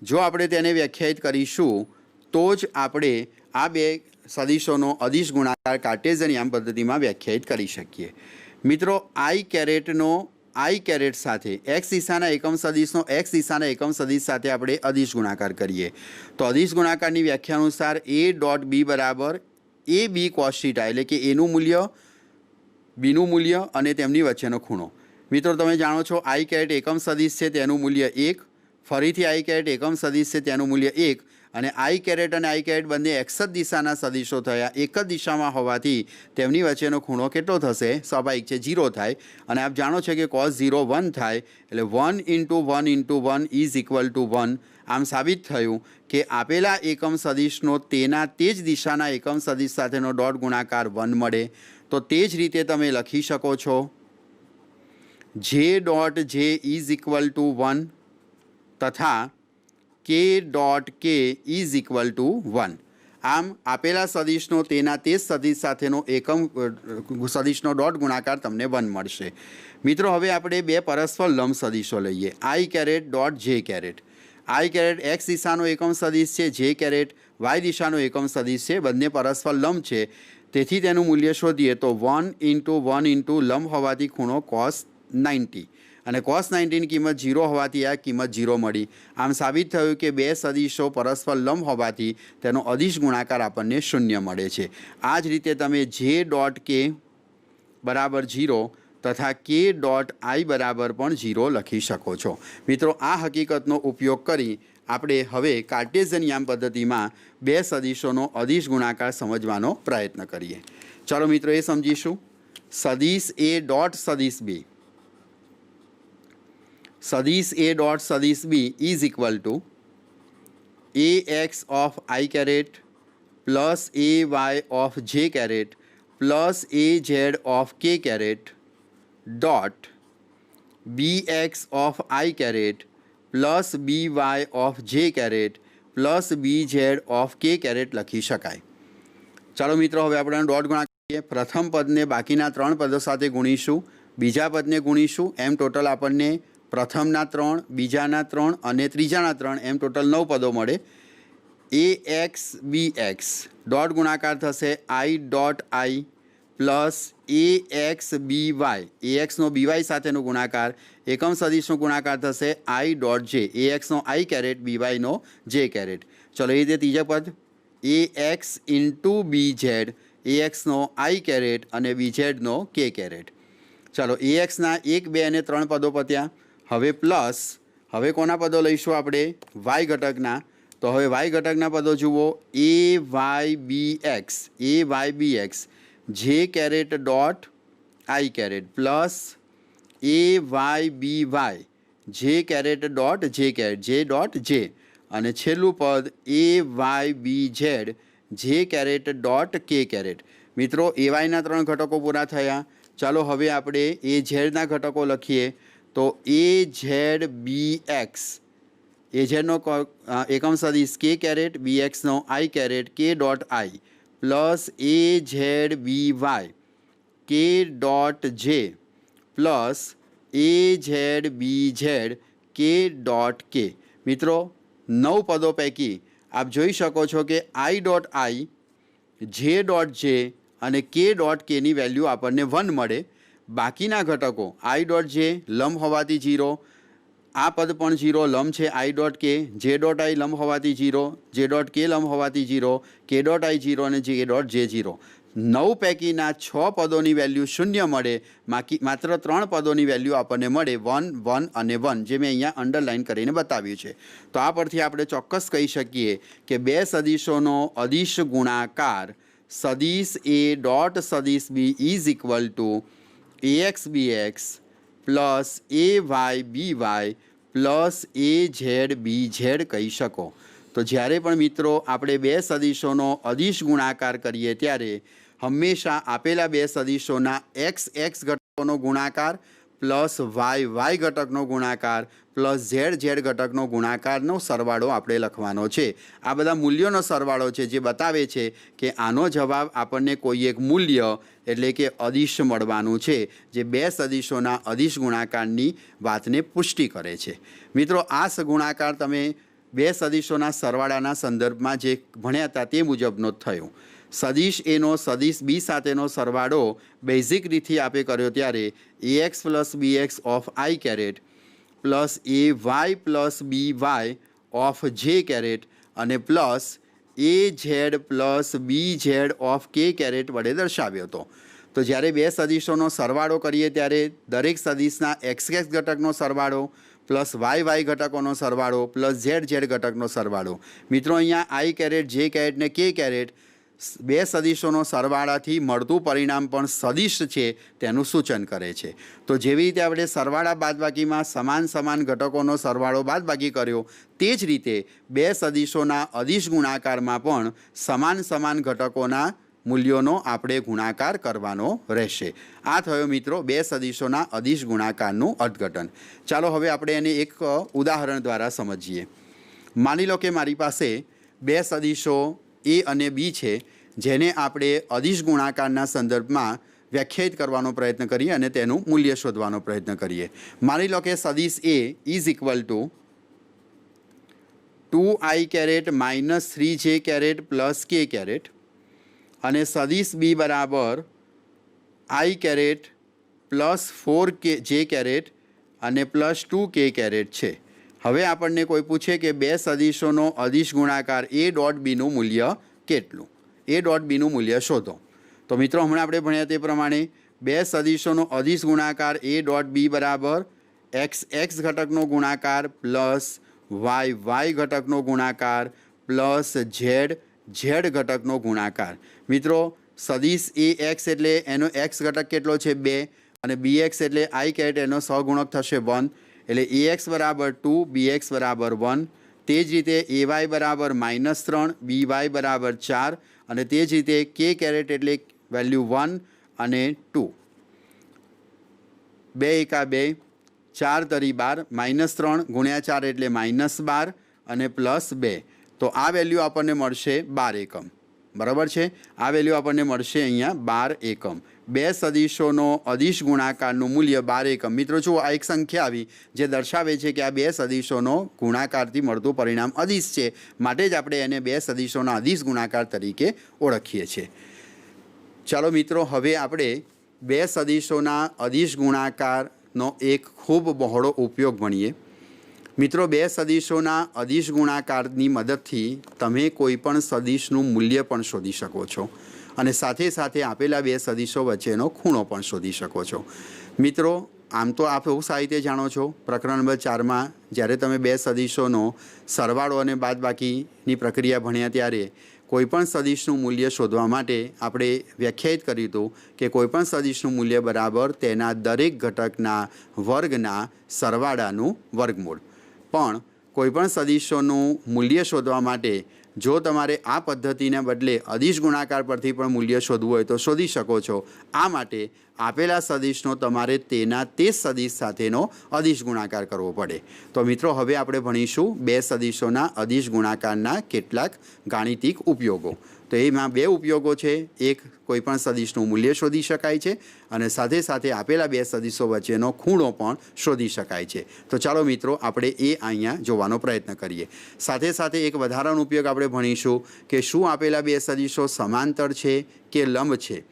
જો આપણે તેને વ્યાખ્યાયિત કરીશું તો જ આપણે આ બે સદિશોનો અદિશ ગુણાકાર કાર્ટેઝિયન યામ પદ્ધતિમાં વ્યાખ્યાયિત કરી શકીએ. મિત્રો, આઈ કેરેટનો આઈ કેરેટ સાથે એક્સ દિશાના એકમ સદિશનો એક્સ દિશાના એકમ સદિશ સાથે આપણે અદિશ ગુણાકાર કરીએ તો અદિશ ગુણાકારની વ્યાખ્યા અનુસાર એ ડોટ બી બરાબર એ બી કોસ થીટા, એટલે કે એનું મૂલ્ય, બીનું મૂલ્ય અને તેમની વચ્ચેનો ખૂણો. મિત્રો, તમે જાણો છો આઈ કેરેટ એકમ સદિશ છે, તેનું મૂલ્ય 1. ફરીથી આઈ કેરેટ એકમ સદિશ છે, તેનું મૂલ્ય 1. અને આઈ કેરેટ અને આઈ કેરેટ બંને એક્સ જ દિશાના સદિશો થયા. એક જ દિશામાં હોવાથી તેમની વચ્ચેનો ખૂણો કેટલો થશે? સ્વાભાવિક છે, 0 થાય. અને આપ જાણો છો કે cos 0 1 થાય, એટલે 1 × 1 × 1 ઇઝ ઇક્વલ ટુ 1. આમ સાબિત થયું કે આપેલા એકમ સદિશનો તેના તે જ દિશાના એકમ સદિશ સાથેનો ડોટ ગુણાકાર 1 મળે. તો તે જ રીતે તમે લખી શકો છો જે ડોટ જે ઇઝ ઇક્વલ ટુ 1 તથા કે ડોટ કે ઇઝ ઇક્વલ ટુ 1. આમ આપેલા સદિશનો તેના તે જ સદિશ સાથેનો એકમ સદિશનો ડોટ ગુણાકાર તમને 1 મળશે. મિત્રો, હવે આપણે બે પરસ્પર લંબ સદિશો લઈએ. આઈ કેરેટ ડોટ જે કેરેટ. આઈ કેરેટ એક્સ દિશાનો એકમ સદિશ છે, જે કેરેટ વાય દિશાનો એકમ સદિશ છે. બંને પરસ્પર લંબ છે, તેથી તેનું મૂલ્ય શોધીએ તો 1 × 1 × લંબ હોવાથી ખૂણો cos 90 અને cos 90ની કિંમત 0 હોવાથી આ કિંમત 0 મળી. આમ સાબિત થયું કે બે સદિશો પરસ્પર લંબ હોવાથી તેનો અદિશ ગુણાકાર આપણને 0 મળે છે. આ જ રીતે તમે જે ડોટ કે બરાબર 0 તથા કે ડોટ આઈ બરાબર પણ 0 લખી શકો છો. મિત્રો, આ હકીકતનો ઉપયોગ કરી આપણે હવે કાર્ટેઝિયન યામ પદ્ધતિમાં બે સદિશોનો અદિશ ગુણાકાર સમજવાનો પ્રયત્ન કરીએ. ચાલો મિત્રો, એ સમજીશું. સદિશ એ ડોટ સદિશ બી. સદિશ એ ડોટ સદિશ B is equal to A X of I caret plus A Y of J caret plus A Z of K caret dot B X of I caret plus B Y of J caret plus B Z of K caret લખી શકાય. ચાલો મિત્રો, હવે આપણે dot ગુણાકાર કરીએ. પ્રથમ પદને બાકીના 3 પદો સાથે ગુણીશું, બીજા પદને ગુણીશું. એમ ટોટલ આપણને પ્રથમના 3, બીજાના 3 અને ત્રીજાના 3 એમ ટોટલ 9 પદો મળે. A X B X dot ગુણાકાર થશે I dot I plus A X B Y. A એક્સનો બી વાય સાથેનો ગુણાકાર એકમ સદિશનો ગુણાકાર થશે આઈ ડોટ જે. એ એક્સનો આઈ કેરેટ, બી વાયનો જે કેરેટ. ચલો, એ રીતે ત્રીજા પદ A X into B Z AXનો I કેરેટ અને BZનો K કેરેટ. ચાલો AXના 1, 2 અને 3 પદો પત્યા. હવે પ્લસ હવે કોના પદો લઈશું આપણે? વાય ઘટકના. તો હવે વાય ઘટકના પદો જુઓ. AYBX J caret dot I caret plus AYBY J caret dot J caret J dot J અને છેલ્લું પદ AYBZ J caret dot K caret. મિત્રો AYના 3 ઘટકો પૂરા થયા. ચાલો હવે આપણે AZના ઘટકો લખીએ. તો AZBX AZનો એકમ સદિશ K કેરેટ, BXનો I કેરેટ K ડોટ I પ્લસ AZBY K ડોટ J પ્લસ AZBZ K ડોટ K. મિત્રો 9 પદો પૈકી આપ જોઈ શકો છો કે I dot I, J dot J અને K ડોટ Kની વેલ્યુ આપણને 1 મળે. બાકીના ઘટકો I ડોટ J લંબ હોવાથી 0, આ પદ પણ 0 લંબ છે I dot K, J dot I લંબ હોવાથી 0, J ડોટ K લંબ હોવાથી 0, K ડોટ I 0 અને J ડોટ J 0. 9 પૈકીના 6 પદોની વેલ્યુ 0 મળે. માત્ર 3 પદોની વેલ્યુ આપણને મળે 1, 1 અને 1, જે મેં અહીંયા અંડરલાઇન કરીને બતાવ્યું છે. તો આ પરથી આપણે ચોક્કસ કહી શકીએ કે બે સદિશોનો અદિશ ગુણાકાર સદિશ A ડોટ સદિશ B is equal two AXBX plus AYBY plus AZBZ કહી શકો. તો જ્યારે પણ મિત્રો આપણે બે સદિશોનો અદિશ ગુણાકાર કરીએ ત્યારે હંમેશા આપેલા બે સદિશોના XX ઘટકોનો ગુણાકાર પ્લસ YY ઘટકનો ગુણાકાર પ્લસ ZZ ઘટકનો ગુણાકારનો સરવાળો આપણે લખવાનો છે. આ બધા મૂલ્યોનો સરવાળો છે જે બતાવે છે કે આનો જવાબ આપણને કોઈ એક મૂલ્ય એટલે કે અદિશ મળવાનું છે, જે બે સદિશોના અદિશ ગુણાકારની વાતને પુષ્ટિ કરે છે. મિત્રો આ ગુણાકાર તમે બે સદિશોના સરવાળાના સંદર્ભમાં જે ભણ્યા હતા તે મુજબનો જ થયો. સદિશ એનો સદિશ બી સાથેનો સરવાળો બેઝિક રીતથી આપણે કર્યો ત્યારે AX plus BX of I caret plus AY plus BY of J caret અને plus AZ plus BZ of K caret વડે દર્શાવ્યો હતો. તો જ્યારે બે સદિશોનો સરવાળો કરીએ ત્યારે દરેક સદિશના XX ઘટકનો સરવાળો પ્લસ YY ઘટકોનો સરવાળો પ્લસ ZZ ઘટકનો સરવાળો. મિત્રો અહીંયા I કેરેટ, J કેરેટ ને K કેરેટ બે સદિશોનો સરવાળાથી મળતું પરિણામ પણ સદિશ છે તેનું સૂચન કરે છે. તો જેવી રીતે આપણે સરવાળા બાદબાકીમાં સમાન ઘટકોનો સરવાળો બાદબાકી કર્યો, તે જ રીતે બે સદિશોના અદિશ ગુણાકારમાં પણ સમાન ઘટકોના મૂલ્યોનો આપણે ગુણાકાર કરવાનો રહેશે. આ થયો મિત્રો બે સદિશોના અદિશ ગુણાકારનું અર્થઘટન. ચાલો હવે આપણે એને એક ઉદાહરણ દ્વારા સમજીએ. માની લો કે મારી પાસે બે સદિશો A અને B છે, જેને આપણે અદિશ ગુણાકારના સંદર્ભમાં વ્યાખ્યાયિત કરવાનો પ્રયત્ન કરીએ અને તેનું મૂલ્ય શોધવાનો પ્રયત્ન કરીએ. માની લો કે સદિશ A is equal to 2I caret minus 3J caret plus K caret અને સદિશ B બરાબર I caret plus 4J caret અને પ્લસ 2K કેરેટ છે. હવે આપણને કોઈ પૂછે કે બે સદિશોનો અદિશ ગુણાકાર A ડોટ બીનું મૂલ્ય કેટલું? A ડોટ બીનું મૂલ્ય શોધો. તો મિત્રો હમણાં આપણે ભણ્યા તે પ્રમાણે બે સદિશોનો અદિશ ગુણાકાર A ડોટ બી બરાબર XX ઘટકનો ગુણાકાર પ્લસ YY ઘટકનો ગુણાકાર પ્લસ ZZ ઘટકનો ગુણાકાર. મિત્રો સદિશ AX એટલે એનો X ઘટક કેટલો છે? 2 અને BX એટલે I કેરેટ એનો સહગુણક થશે 1, એટલે AX બરાબર 2, BX બરાબર 1. તે જ રીતે AY બરાબર -3, BY બરાબર 4 અને તે જ રીતે K કેરેટ એટલે વેલ્યુ 1 અને 2. 2 એકા 2, 4 તરી 12, -3 ગુણ્યા 4 એટલે -12 અને પ્લસ 2. તો આ વેલ્યુ આપણને મળશે 12 એકમ. બરાબર છે? આ વેલ્યુ આપણને મળશે અહીંયા 12 એકમ. બે સદિશોનો અદિશ ગુણાકારનું મૂલ્ય 12 એકમ. મિત્રો જુઓ, આ એક સંખ્યા આવી જે દર્શાવે છે કે આ બે સદિશોનો ગુણાકારથી મળતું પરિણામ અદિશ છે, માટે જ આપણે એને બે સદિશોના અદિશ ગુણાકાર તરીકે ઓળખીએ છીએ. ચાલો મિત્રો, હવે આપણે બે સદિશોના અદિશ ગુણાકારનો એક ખૂબ બહોળો ઉપયોગ ભણીએ. મિત્રો, બે સદિશોના અદિશ ગુણાકારની મદદથી તમે કોઈ પણ સદિશનું મૂલ્ય પણ શોધી શકો છો. અને સાથે સાથે આપેલા બે સદીશો વચ્ચેનો ખૂણો પણ શોધી શકો છો। મિત્રો, આમ તો આપ એવું સાહિત્ય જાણો છો, પ્રકરણ નંબર 4માં જ્યારે તમે બે સદીશોનો સરવાળો અને બાદબાકીની પ્રક્રિયા ભણ્યા ત્યારે કોઈપણ સદીશનું મૂલ્ય શોધવા માટે આપણે વ્યાખ્યાયિત કર્યું હતું કે કોઈપણ સદીશનું મૂલ્ય બરાબર તેના દરેક ઘટકના વર્ગના સરવાળાનું વર્ગમૂળ। પણ કોઈપણ સદીશોનું મૂલ્ય શોધવા માટે જો તમારે આ પદ્ધતિને બદલે અદિશ ગુણાકાર પરથી પણ મૂલ્ય શોધવું હોય તો શોધી શકો છો। આ માટે આપેલા સદીશનો તમારે તેના તે સદીશ સાથેનો અદિશ ગુણાકાર કરવો પડે। તો મિત્રો, હવે આપણે ભણીશું બે સદીશોના અદિશ ગુણાકારના કેટલાક ગાણિતિક ઉપયોગો। તો એમાં બે ઉપયોગો છે, એક કોઈપણ સદીશનું મૂલ્ય શોધી શકાય છે અને સાથે સાથે આપેલા બે સદીશો વચ્ચેનો ખૂણો પણ શોધી શકાય છે। તો ચાલો મિત્રો, આપણે એ અહીંયા જોવાનો પ્રયત્ન કરીએ। સાથે સાથે એક વધારાનો ઉપયોગ આપણે ભણીશું કે શું આપેલા બે સદીશો સમાંતર છે કે લંબ છે।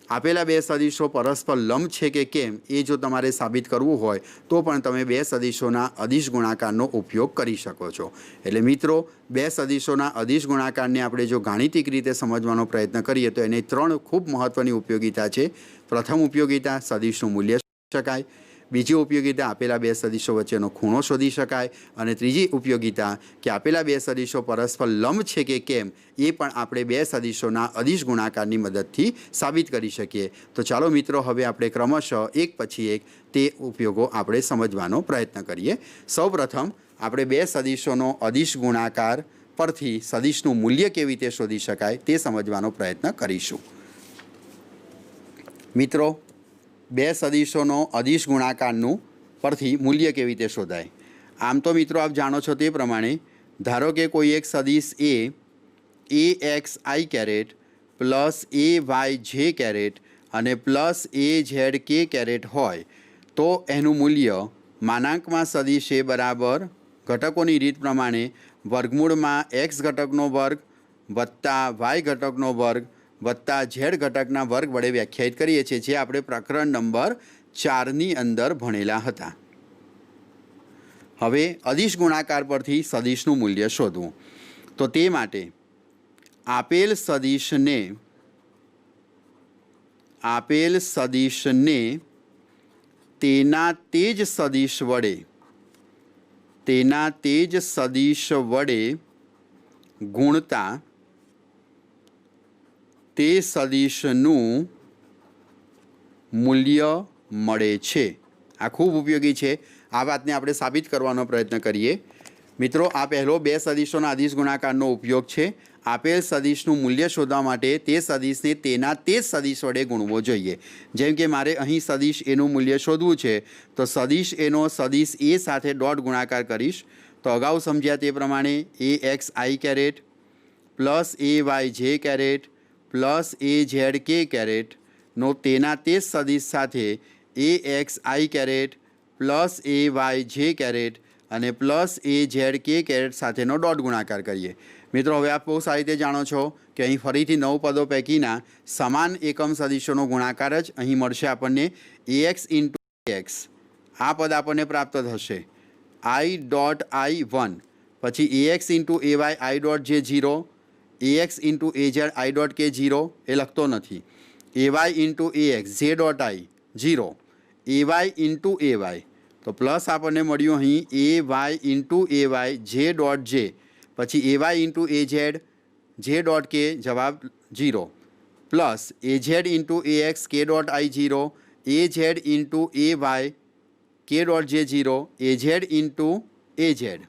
આપેલા બે સદીશો પરસ્પર લંબ છે કે કેમ એ જો તમારે સાબિત કરવું હોય તો પણ તમે બે સદીશોના અદિશ ગુણાકારનો ઉપયોગ કરી શકો છો। એટલે મિત્રો, બે સદીશોના અદિશ ગુણાકારને આપણે જો ગાણિતિક રીતે સમજવાનો પ્રયત્ન કરીએ તો એની ત્રણ ખૂબ મહત્ત્વની ઉપયોગિતા છે। પ્રથમ ઉપયોગિતા, સદીશનું મૂલ્ય શોધી શકાય। બીજી ઉપયોગિતા, આપેલા બે સદીશો વચ્ચેનો ખૂણો શોધી શકાય। અને ત્રીજી ઉપયોગિતા કે આપેલા બે સદીશો પરસ્પર લંબ છે કે કેમ એ પણ આપણે બે સદીશોના અદિશ ગુણાકારની મદદથી સાબિત કરી શકીએ। તો ચાલો મિત્રો, હવે આપણે ક્રમશઃ એક પછી એક તે ઉપયોગો આપણે સમજવાનો પ્રયત્ન કરીએ। સૌપ્રથમ આપણે બે સદીશોનો અદિશ ગુણાકાર પરથી સદીશનું મૂલ્ય કેવી રીતે શોધી શકાય તે સમજવાનો પ્રયત્ન કરીશું। મિત્રો, બે સદીશોનો અદિશ ગુણાકારનું પરથી મૂલ્ય કેવી રીતે શોધાય? આમ તો મિત્રો, આપ જાણો છો તે પ્રમાણે ધારો કે કોઈ એક સદીશ X I caret plus A Y J caret અને plus A Z K caret હોય તો એનું મૂલ્ય માનાંકમાં સદીશ એ બરાબર ઘટકોની રીત પ્રમાણે વર્ગમૂળમાં એક્સ ઘટકનો વર્ગ વત્તા વાય ઘટકનો વર્ગ વત્તા ઝેડ ઘટકના વર્ગ વડે વ્યાખ્યાયિત કરીએ છીએ, જે આપણે પ્રકરણ નંબર 4ની અંદર ભણેલા હતા। હવે અદિશ ગુણાકાર પરથી સદીશનું મૂલ્ય શોધવું, તો તે માટે આપેલ સદીશને તેના તે જ સદીશ વડે ગુણતા તે સદીશનું મૂલ્ય મળે છે। આ ખૂબ ઉપયોગી છે। આ વાતને આપણે સાબિત કરવાનો પ્રયત્ન કરીએ। મિત્રો, આ પહેલો બે સદીશોના અદિશ ગુણાકારનો ઉપયોગ છે। આપેલ સદીશનું મૂલ્ય શોધવા માટે તે સદીશને તેના તે જ સદીશ વડે ગુણવો જોઈએ। જેમ કે મારે અહીં સદીશ એનું મૂલ્ય શોધવું છે તો સદીશ એનો સદીશ એ સાથે ડોટ ગુણાકાર કરીશ તો અગાઉ સમજ્યા તે પ્રમાણે A X I caret plus A Y J caret plus A Z K કેરેટનો તેના તે જ સદીશ સાથે A X I caret plus A Y J caret અને plus A Z K caret સાથેનો ડોટ ગુણાકાર કરીએ। મિત્રો, હવે આપ બહુ સારી રીતે જાણો છો કે અહીં ફરીથી 9 પદો પૈકીના સમાન એકમ સદીશોનો ગુણાકાર જ અહીં મળશે આપણને। એક્સ ઇન્ટુ એક્સ આ પદ આપણને પ્રાપ્ત થશે આઈ ડોટ આઈ 1, પછી X into A Y I dot J 0, X into A Z I dot K 0 એ લખતો નથી, A Y into A X J dot I 0, A Y into A Y તો પ્લસ આપણને મળ્યું અહીં A Y into A Y J dot J, પછી A Y into A Z J dot K જવાબ 0 plus A Z into A X K dot I 0, A Z into A Y K dot J 0, A Z into A Z,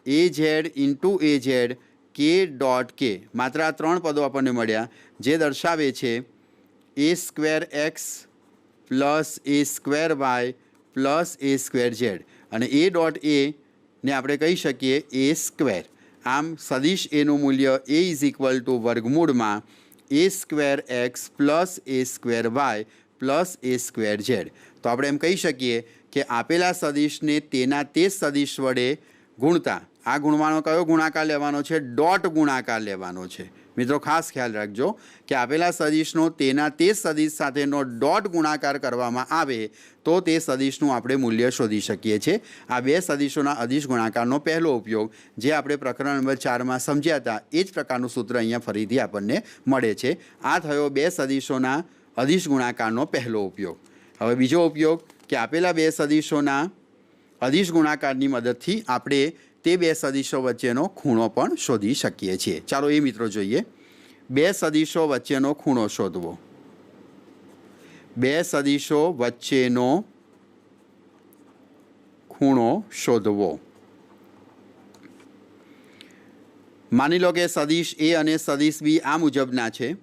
A Z into A Z K dot K. માત્ર આ ત્રણ પદો આપણને મળ્યા જે દર્શાવે છે એ સ્ક્વેર એક્સ પ્લસ એ square Y plus એ square Z અને એ ડોટ એ ને આપણે કહી શકીએ એ સ્ક્વેર। આમ સદીશ એનું મૂલ્ય એ ઇઝ ઇક્વલ ટુ વર્ગમૂળમાં એ સ્ક્વેર એક્સ પ્લસ એ સ્ક્વેર વાય પ્લસ એ સ્ક્વેર ઝેડ। તો આપણે એમ કહી શકીએ કે આપેલા સદીશને તેના તે સદીશ વડે ગુણતા આ ગુણવાનો કયો ગુણાકાર લેવાનો છે? ડોટ ગુણાકાર લેવાનો છે। મિત્રો ખાસ ખ્યાલ રાખજો કે આપેલા સદિશનો તેના તે સદિશ સાથેનો ડોટ ગુણાકાર કરવામાં આવે તો તે સદિશનું આપણે મૂલ્ય શોધી શકીએ છીએ। આ બે સદિશોના અદિશ ગુણાકારનો પહેલો ઉપયોગ જે આપણે પ્રકરણ નંબર 4માં સમજ્યા હતા એ જ પ્રકારનું સૂત્ર અહીંયા ફરીથી આપણને મળે છે। આ થયો બે સદિશોના અદિશ ગુણાકારનો પહેલો ઉપયોગ। હવે બીજો ઉપયોગ કે આપેલા બે સદિશોના અદિશ ગુણાકારની મદદથી આપણે તે બે સદિશો વચ્ચેનો ખૂણો પણ શોધી શકીએ છીએ। ચાલો એ મિત્રો જોઈએ। બે સદિશો વચ્ચેનો ખૂણો શોધવો। બે સદિશો વચ્ચેનો ખૂણો શોધવો। માની લો કે સદિશ એ અને સદિશ બી આ મુજબના છે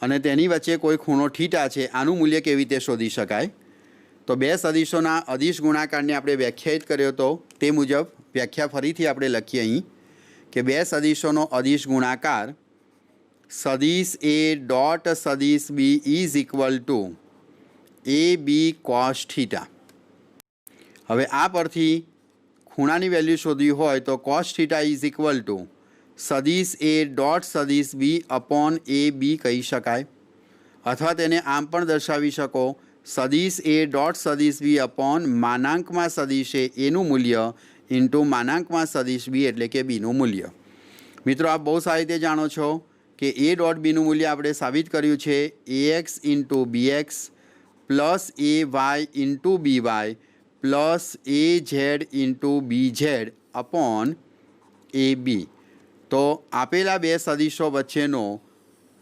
અને તેની વચ્ચે કોઈ ખૂણો થીટા છે। આનું મૂલ્ય કેવી રીતે શોધી શકાય? તો બે સદિશોના અદિશ ગુણાકારને આપણે વ્યાખ્યાયિત કર્યો હતો તે મુજબ વ્યાખ્યા ફરીથી આપણે લખીએ અહીં કે બે સદિશોનો અદિશ ગુણાકાર સદિશ એ ડોટ સદિશ B is equal to A B cos theta. હવે આ પરથી ખૂણાની વેલ્યુ શોધવી હોય તો cos theta is equal to સદિશ એ ડોટ સદિશ બી અપોન એ બી કહી શકાય, અથવા તેને આમ પણ દર્શાવી શકો સદિશ એ ડોટ સદિશ બી અપોન માનાંકમાં સદિશ એ એનું મૂલ્ય ઇન્ટુ માનાંકમાં સદિશ બી એટલે કે બીનું મૂલ્ય। મિત્રો આપ બહુ સારી રીતે જાણો છો કે એ ડોટ બીનું મૂલ્ય આપણે સાબિત કર્યું છે A X into B X plus A Y into B Y plus A Z into B Z upon A B. તો આપેલા બે સદિશો વચ્ચેનો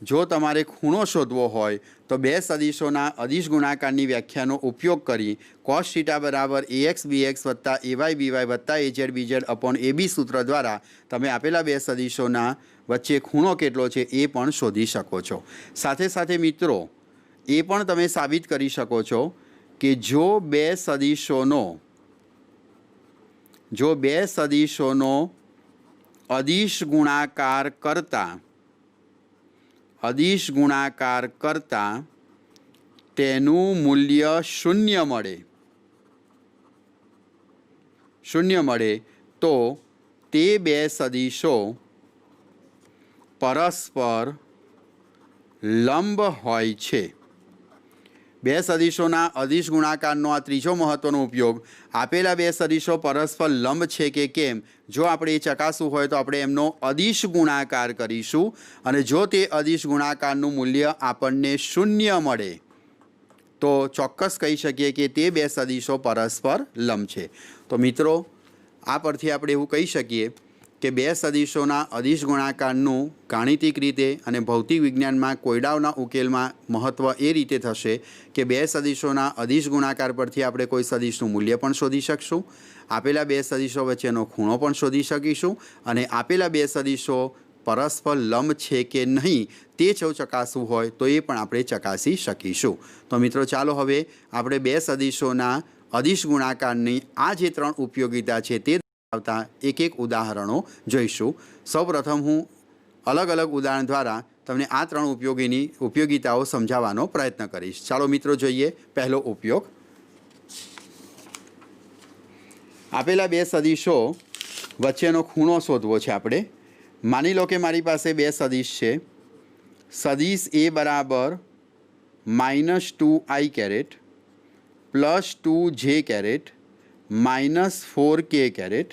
જો તમારે ખૂણો શોધવો હોય તો બે સદિશોના અદિશ ગુણાકારની વ્યાખ્યાનો ઉપયોગ કરી કોસ થીટા બરાબર એ એક્સ બી એક્સ વત્તા એ વાય બી વાય વત્તા એ Z B Z upon A બી સૂત્ર દ્વારા તમે આપેલા બે સદિશોના વચ્ચે ખૂણો કેટલો છે એ પણ શોધી શકો છો। સાથે સાથે મિત્રો એ પણ તમે સાબિત કરી શકો છો કે જો બે સદિશોનો અદિશ ગુણાકાર કરતા તેનું મૂલ્ય શૂન્ય મળે તો તે બે સદિશો પરસ્પર લંબ હોય છે। બે સદિશોના અદિશ ગુણાકારનો આ ત્રીજો મહત્વનો ઉપયોગ આપેલા બે સદિશો પરસ્પર લંબ છે કે કેમ જો આપણે એ ચકાસવું હોય તો આપણે એમનો અદિશ ગુણાકાર કરીશું અને જો તે અદિશ ગુણાકારનું મૂલ્ય આપણને શૂન્ય મળે તો ચોક્કસ કહી શકીએ કે તે બે સદિશો પરસ્પર લંબ છે। તો મિત્રો આ પરથી આપણે એવું કહી શકીએ કે બે સદિશોના અદિશ ગુણાકારનું ગાણિતિક રીતે અને ભૌતિક વિજ્ઞાનમાં કોયડાઓના ઉકેલમાં મહત્ત્વ એ રીતે થશે કે બે સદિશોના અદિશ ગુણાકાર પરથી આપણે કોઈ સદિશનું મૂલ્ય પણ શોધી શકશું, આપેલા બે સદિશો વચ્ચેનો ખૂણો પણ શોધી શકીશું અને આપેલા બે સદિશો પરસ્પર લંબ છે કે નહીં તે જો ચકાસવું હોય તો એ પણ આપણે ચકાસી શકીશું। તો મિત્રો ચાલો હવે આપણે બે સદિશોના અદિશ ગુણાકારની આ જે ત્રણ ઉપયોગિતા છે તે એક એક ઉદાહરણો જોઈશું। સૌપ્રથમ હું અલગ અલગ ઉદાહરણ દ્વારા તમને આ ત્રણ ઉપયોગિતાઓ સમજાવવાનો પ્રયત્ન કરીશ। ચાલો મિત્રો જોઈએ પહેલો ઉપયોગ। આપેલા બે સદિશો વચ્ચેનો ખૂણો શોધવો છે આપણે। માની લો કે મારી પાસે બે સદિશ છે, સદિશ એ બરાબર -2i પ્લસ 2j -4k।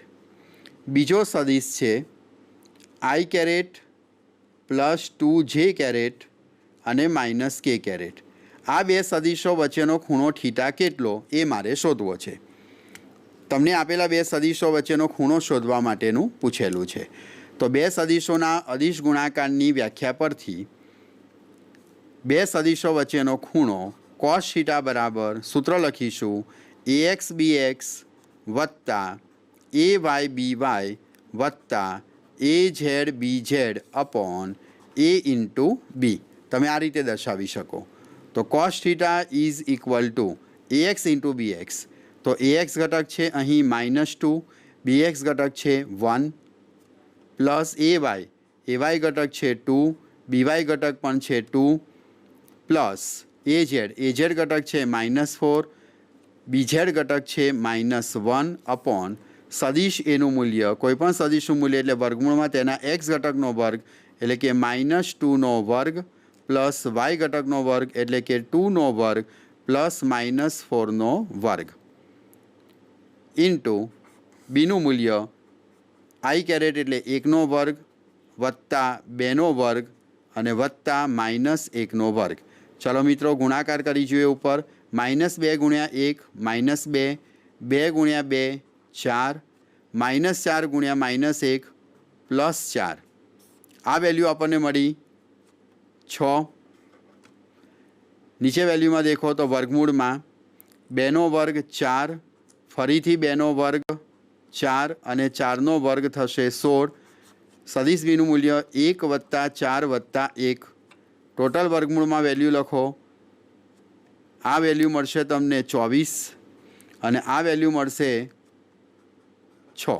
બીજો સદિશ છે i પ્લસ 2j અને -k। આ બે સદિશો વચ્ચેનો ખૂણો થીટા કેટલો એ મારે શોધવો છે। તમને આપેલા બે સદિશો વચ્ચેનો ખૂણો શોધવા માટેનું પૂછેલું છે। તો બે સદિશોના અદિશ ગુણાકારની વ્યાખ્યા પરથી બે સદિશો વચ્ચેનો ખૂણો કોસ થીટા બરાબર સૂત્ર લખીશું ax bx વત્તા ay by વત્તા az bz upon a into b। તમે આ રીતે દર્શાવી શકો। તો cos theta is equal to ax into bx। તો ax ઘટક છે અહીં -2, bx ઘટક છે 1 પ્લસ ay ઘટક છે 2, by ઘટક પણ છે 2 પ્લસ az ઘટક છે -4, bz ઘટક છે -1 અપોન સદિશ એનું મૂલ્ય, કોઈપણ સદિશનું મૂલ્ય એટલે વર્ગમૂળમાં તેના એક્સ ઘટકનો વર્ગ એટલે કે -2નો વર્ગ પ્લસ વાય ઘટકનો વર્ગ એટલે કે 2નો વર્ગ પ્લસ -4નો વર્ગ ઇન્ટુ બીનું મૂલ્ય આઈ કેરેટ એટલે 1નો વર્ગ વત્તા 2નો વર્ગ અને વત્તા -1નો વર્ગ. ચલો મિત્રો ગુણાકાર કરી જોઈએ. ઉપર -2 ગુણ્યા 1 -2, 2 ગુણ્યા 2 4, -4 ગુણ્યા -1 +4. આ વેલ્યુ આપણને મળી 6. નીચે વેલ્યુમાં દેખો તો વર્ગમૂળમાં 2નો વર્ગ 4, ફરીથી 2નો વર્ગ 4 અને 4નો વર્ગ થશે 16. સદિશ બીનું મૂલ્ય 1 વત્તા 4 વત્તા 1. ટોટલ વર્ગમૂળમાં વેલ્યુ લખો. આ વેલ્યુ મળશે તમને 24 અને આ વેલ્યુ મળશે 6.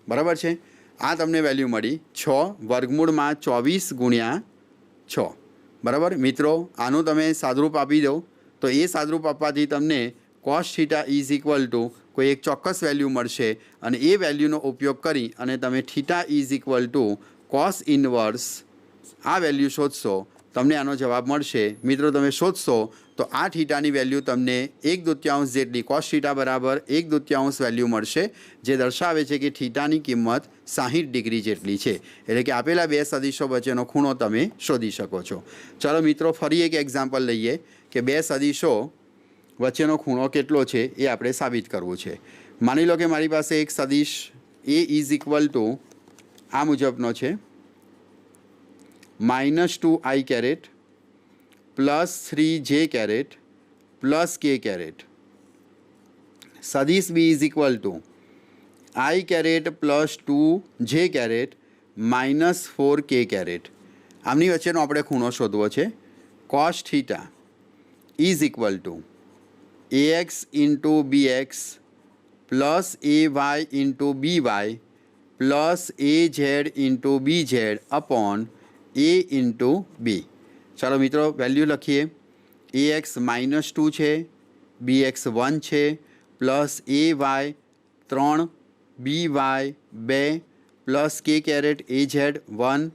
બરાબર છે. આ તમને વેલ્યુ મળી 6 વર્ગમૂળમાં 24 ગુણ્યા 6. બરાબર મિત્રો, આનું તમે સાદરૂપ આપી દો તો એ સાદરૂપ આપવાથી તમને cos theta is equal two કોઈ એક ચોક્કસ વેલ્યુ મળશે અને એ વેલ્યુનો ઉપયોગ કરી અને તમે theta is equal two cos inverse આ વેલ્યુ શોધશો, તમને આનો જવાબ મળશે. મિત્રો તમે શોધશો તો આ થીટાની વેલ્યુ તમને 1/2 જેટલી, cos થીટા બરાબર 1/2 વેલ્યુ મળશે, જે દર્શાવે છે કે થીટાની કિંમત 60 ડિગ્રી જેટલી છે. એટલે કે આપેલા બે સદિશો વચ્ચેનો ખૂણો તમે શોધી શકો છો. ચાલો મિત્રો ફરી એક એક્ઝામ્પલ લઈએ કે બે સદિશો વચ્ચેનો ખૂણો કેટલો છે એ આપણે સાબિત કરવું છે. માની લો કે મારી પાસે એક સદિશ એ ઇઝ ઇક્વલ ટુ આ મુજબનો છે, -2i caret plus 3j caret plus k caret. સદિશ B is equal to i caret plus 2j caret -4k caret. આમની વચ્ચેનો આપણે ખૂણો શોધવો છે. cos theta is equal to ax into bx plus ay into by plus az into bz upon a into b. ચાલો મિત્રો value લખીએ. ax -2 છે, bx 1 છે, plus ay 3, by 2 plus k caret az 1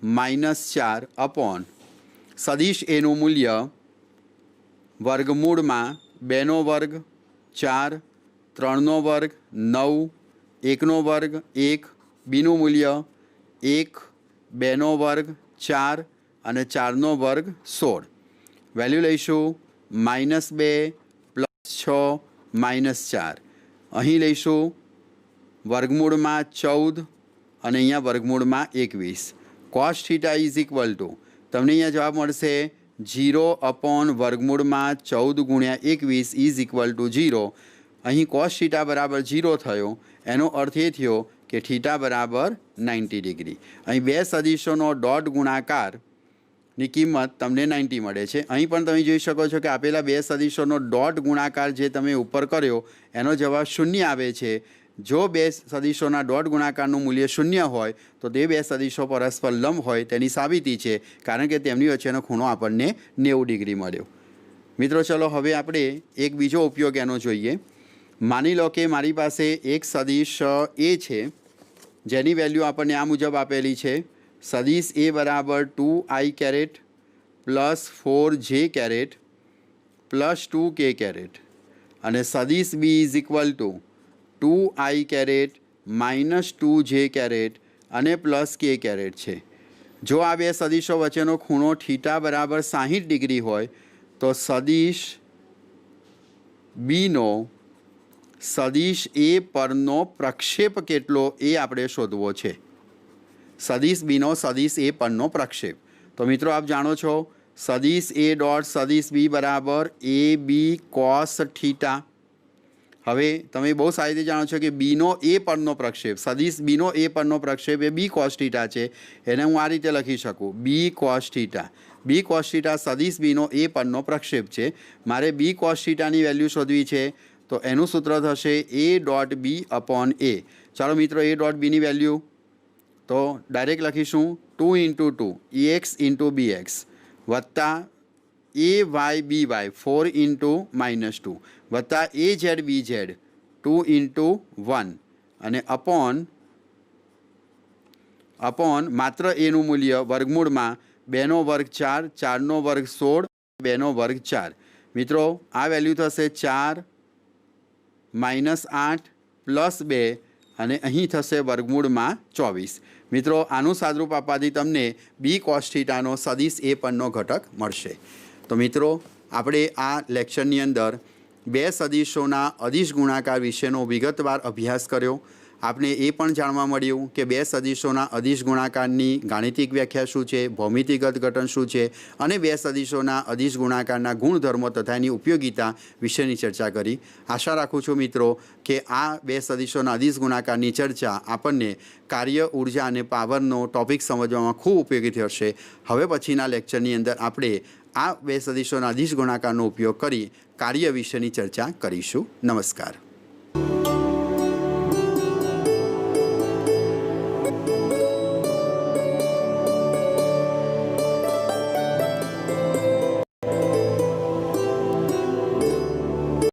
-4 upon સદિશ એનું મૂલ્ય વર્ગમૂળમાં 2નો વર્ગ 4, 3નો વર્ગ 9, 1નો વર્ગ 1, બીનું મૂલ્ય 1, 2નો વર્ગ 4 અને 4નો વર્ગ 16. વેલ્યુ લઈશું -2 +6 -4. અહીં લઈશું વર્ગમૂળમાં 14 અને અહીંયા વર્ગમૂળમાં 21. cos theta is equal two તમને અહીંયા જવાબ મળશે 0 અપોન વર્ગમૂળમાં 14 ગુણ્યા 21 ઇઝ ઇક્વલ ટુ 0. અહીં cos થીટા બરાબર 0 થયો, એનો અર્થ એ થયો કે થીટા બરાબર 90 ડિગ્રી. અહીં બે સદિશોનો ડોટ ગુણાકારની કિંમત તમને 90 મળે છે. અહીં પણ તમે જોઈ શકો છો કે આપેલા બે સદિશોનો ડોટ ગુણાકાર જે તમે ઉપર કર્યો એનો જવાબ 0 આવે છે. જો બે સદિશોના ડોટ ગુણાકારનું મૂલ્ય 0 હોય તો તે બે સદિશો પરસ્પર લંબ હોય તેની સાબિતી છે, કારણ કે તેમની વચ્ચેનો ખૂણો આપણને 90 ડિગ્રી મળ્યો. મિત્રો ચલો હવે આપણે એક બીજો ઉપયોગ એનો જોઈએ. માની લો કે મારી પાસે એક સદિશ એ છે જેની વેલ્યુ આપણને આ મુજબ આપેલી છે. સદિશ એ બરાબર 2i caret plus 4j caret plus 2k caret અને સદિશ B is equal to 2i caret -2j caret અને પ્લસ k કેરેટ છે. જો આ બે સદિશો વચ્ચેનો ખૂણો થીટા બરાબર 60 ડિગ્રી હોય તો સદિશ બીનો સદિશ એ પરનો પ્રક્ષેપ કેટલો એ આપણે શોધવો છે. સદિશ બીનો સદિશ એ પરનો પ્રક્ષેપ. તો મિત્રો આપ જાણો છો સદિશ એ ડોટ સદિશ બી બરાબર એ બી કોસ થીટા. હવે તમે બહુ સારી રીતે જાણો છો કે બીનો એ પરનો પ્રક્ષેપ, સદિશ બીનો એ પરનો પ્રક્ષેપ એ બી કોસ થીટા છે. એને હું આ રીતે લખી શકું, B cos theta. B cos theta સદિશ બીનો એ પરનો પ્રક્ષેપ છે. મારે બી કોસ થીટાની વેલ્યુ શોધવી છે તો એનું સૂત્ર થશે એ ડોટ બી અપોન એ. ચાલો મિત્રો એ ડોટ બીની વેલ્યુ તો ડાયરેક્ટ લખીશું 2 ઇન્ટુ 2 ex ઇન્ટુ bx વત્તા ay by 4 ઇન્ટુ -2 વત્તા az bz 2 ઇન્ટુ 1 અને અપોન માત્ર એનું મૂલ્ય વર્ગમૂળમાં 2નો વર્ગ 4, 4નો વર્ગ 16, 2નો વર્ગ 4. મિત્રો આ વેલ્યુ થશે 4 -8 +2 અને અહીં થશે વર્ગમૂળમાં 24. મિત્રો આનું સાદરૂપ આપવાથી તમને બી કોસ થીટાનો સદિશ એ પરનો ઘટક મળશે. તો મિત્રો આપણે આ લેક્ચરની અંદર બે સદિશોના અદિશ ગુણાકાર વિશેનો વિગતવાર અભ્યાસ કર્યો. આપણે એ પણ જાણવા મળ્યું કે બે સદિશોના અદિશ ગુણાકારની ગાણિતિક વ્યાખ્યા શું છે, ભૌમિતિક અર્થઘટન શું છે અને બે સદિશોના અદિશ ગુણાકારના ગુણધર્મો તથા એની ઉપયોગિતા વિશેની ચર્ચા કરી. આશા રાખું છું મિત્રો કે આ બે સદિશોના અદિશ ગુણાકારની ચર્ચા આપણને કાર્ય, ઉર્જા અને પાવરનો ટોપિક સમજવામાં ખૂબ ઉપયોગી થશે. હવે પછીના લેક્ચરની અંદર આપણે આ બે સદિશોના અદિશ ગુણાકારનો ઉપયોગ કરી કાર્ય વિશેની ચર્ચા કરીશું. નમસ્કાર.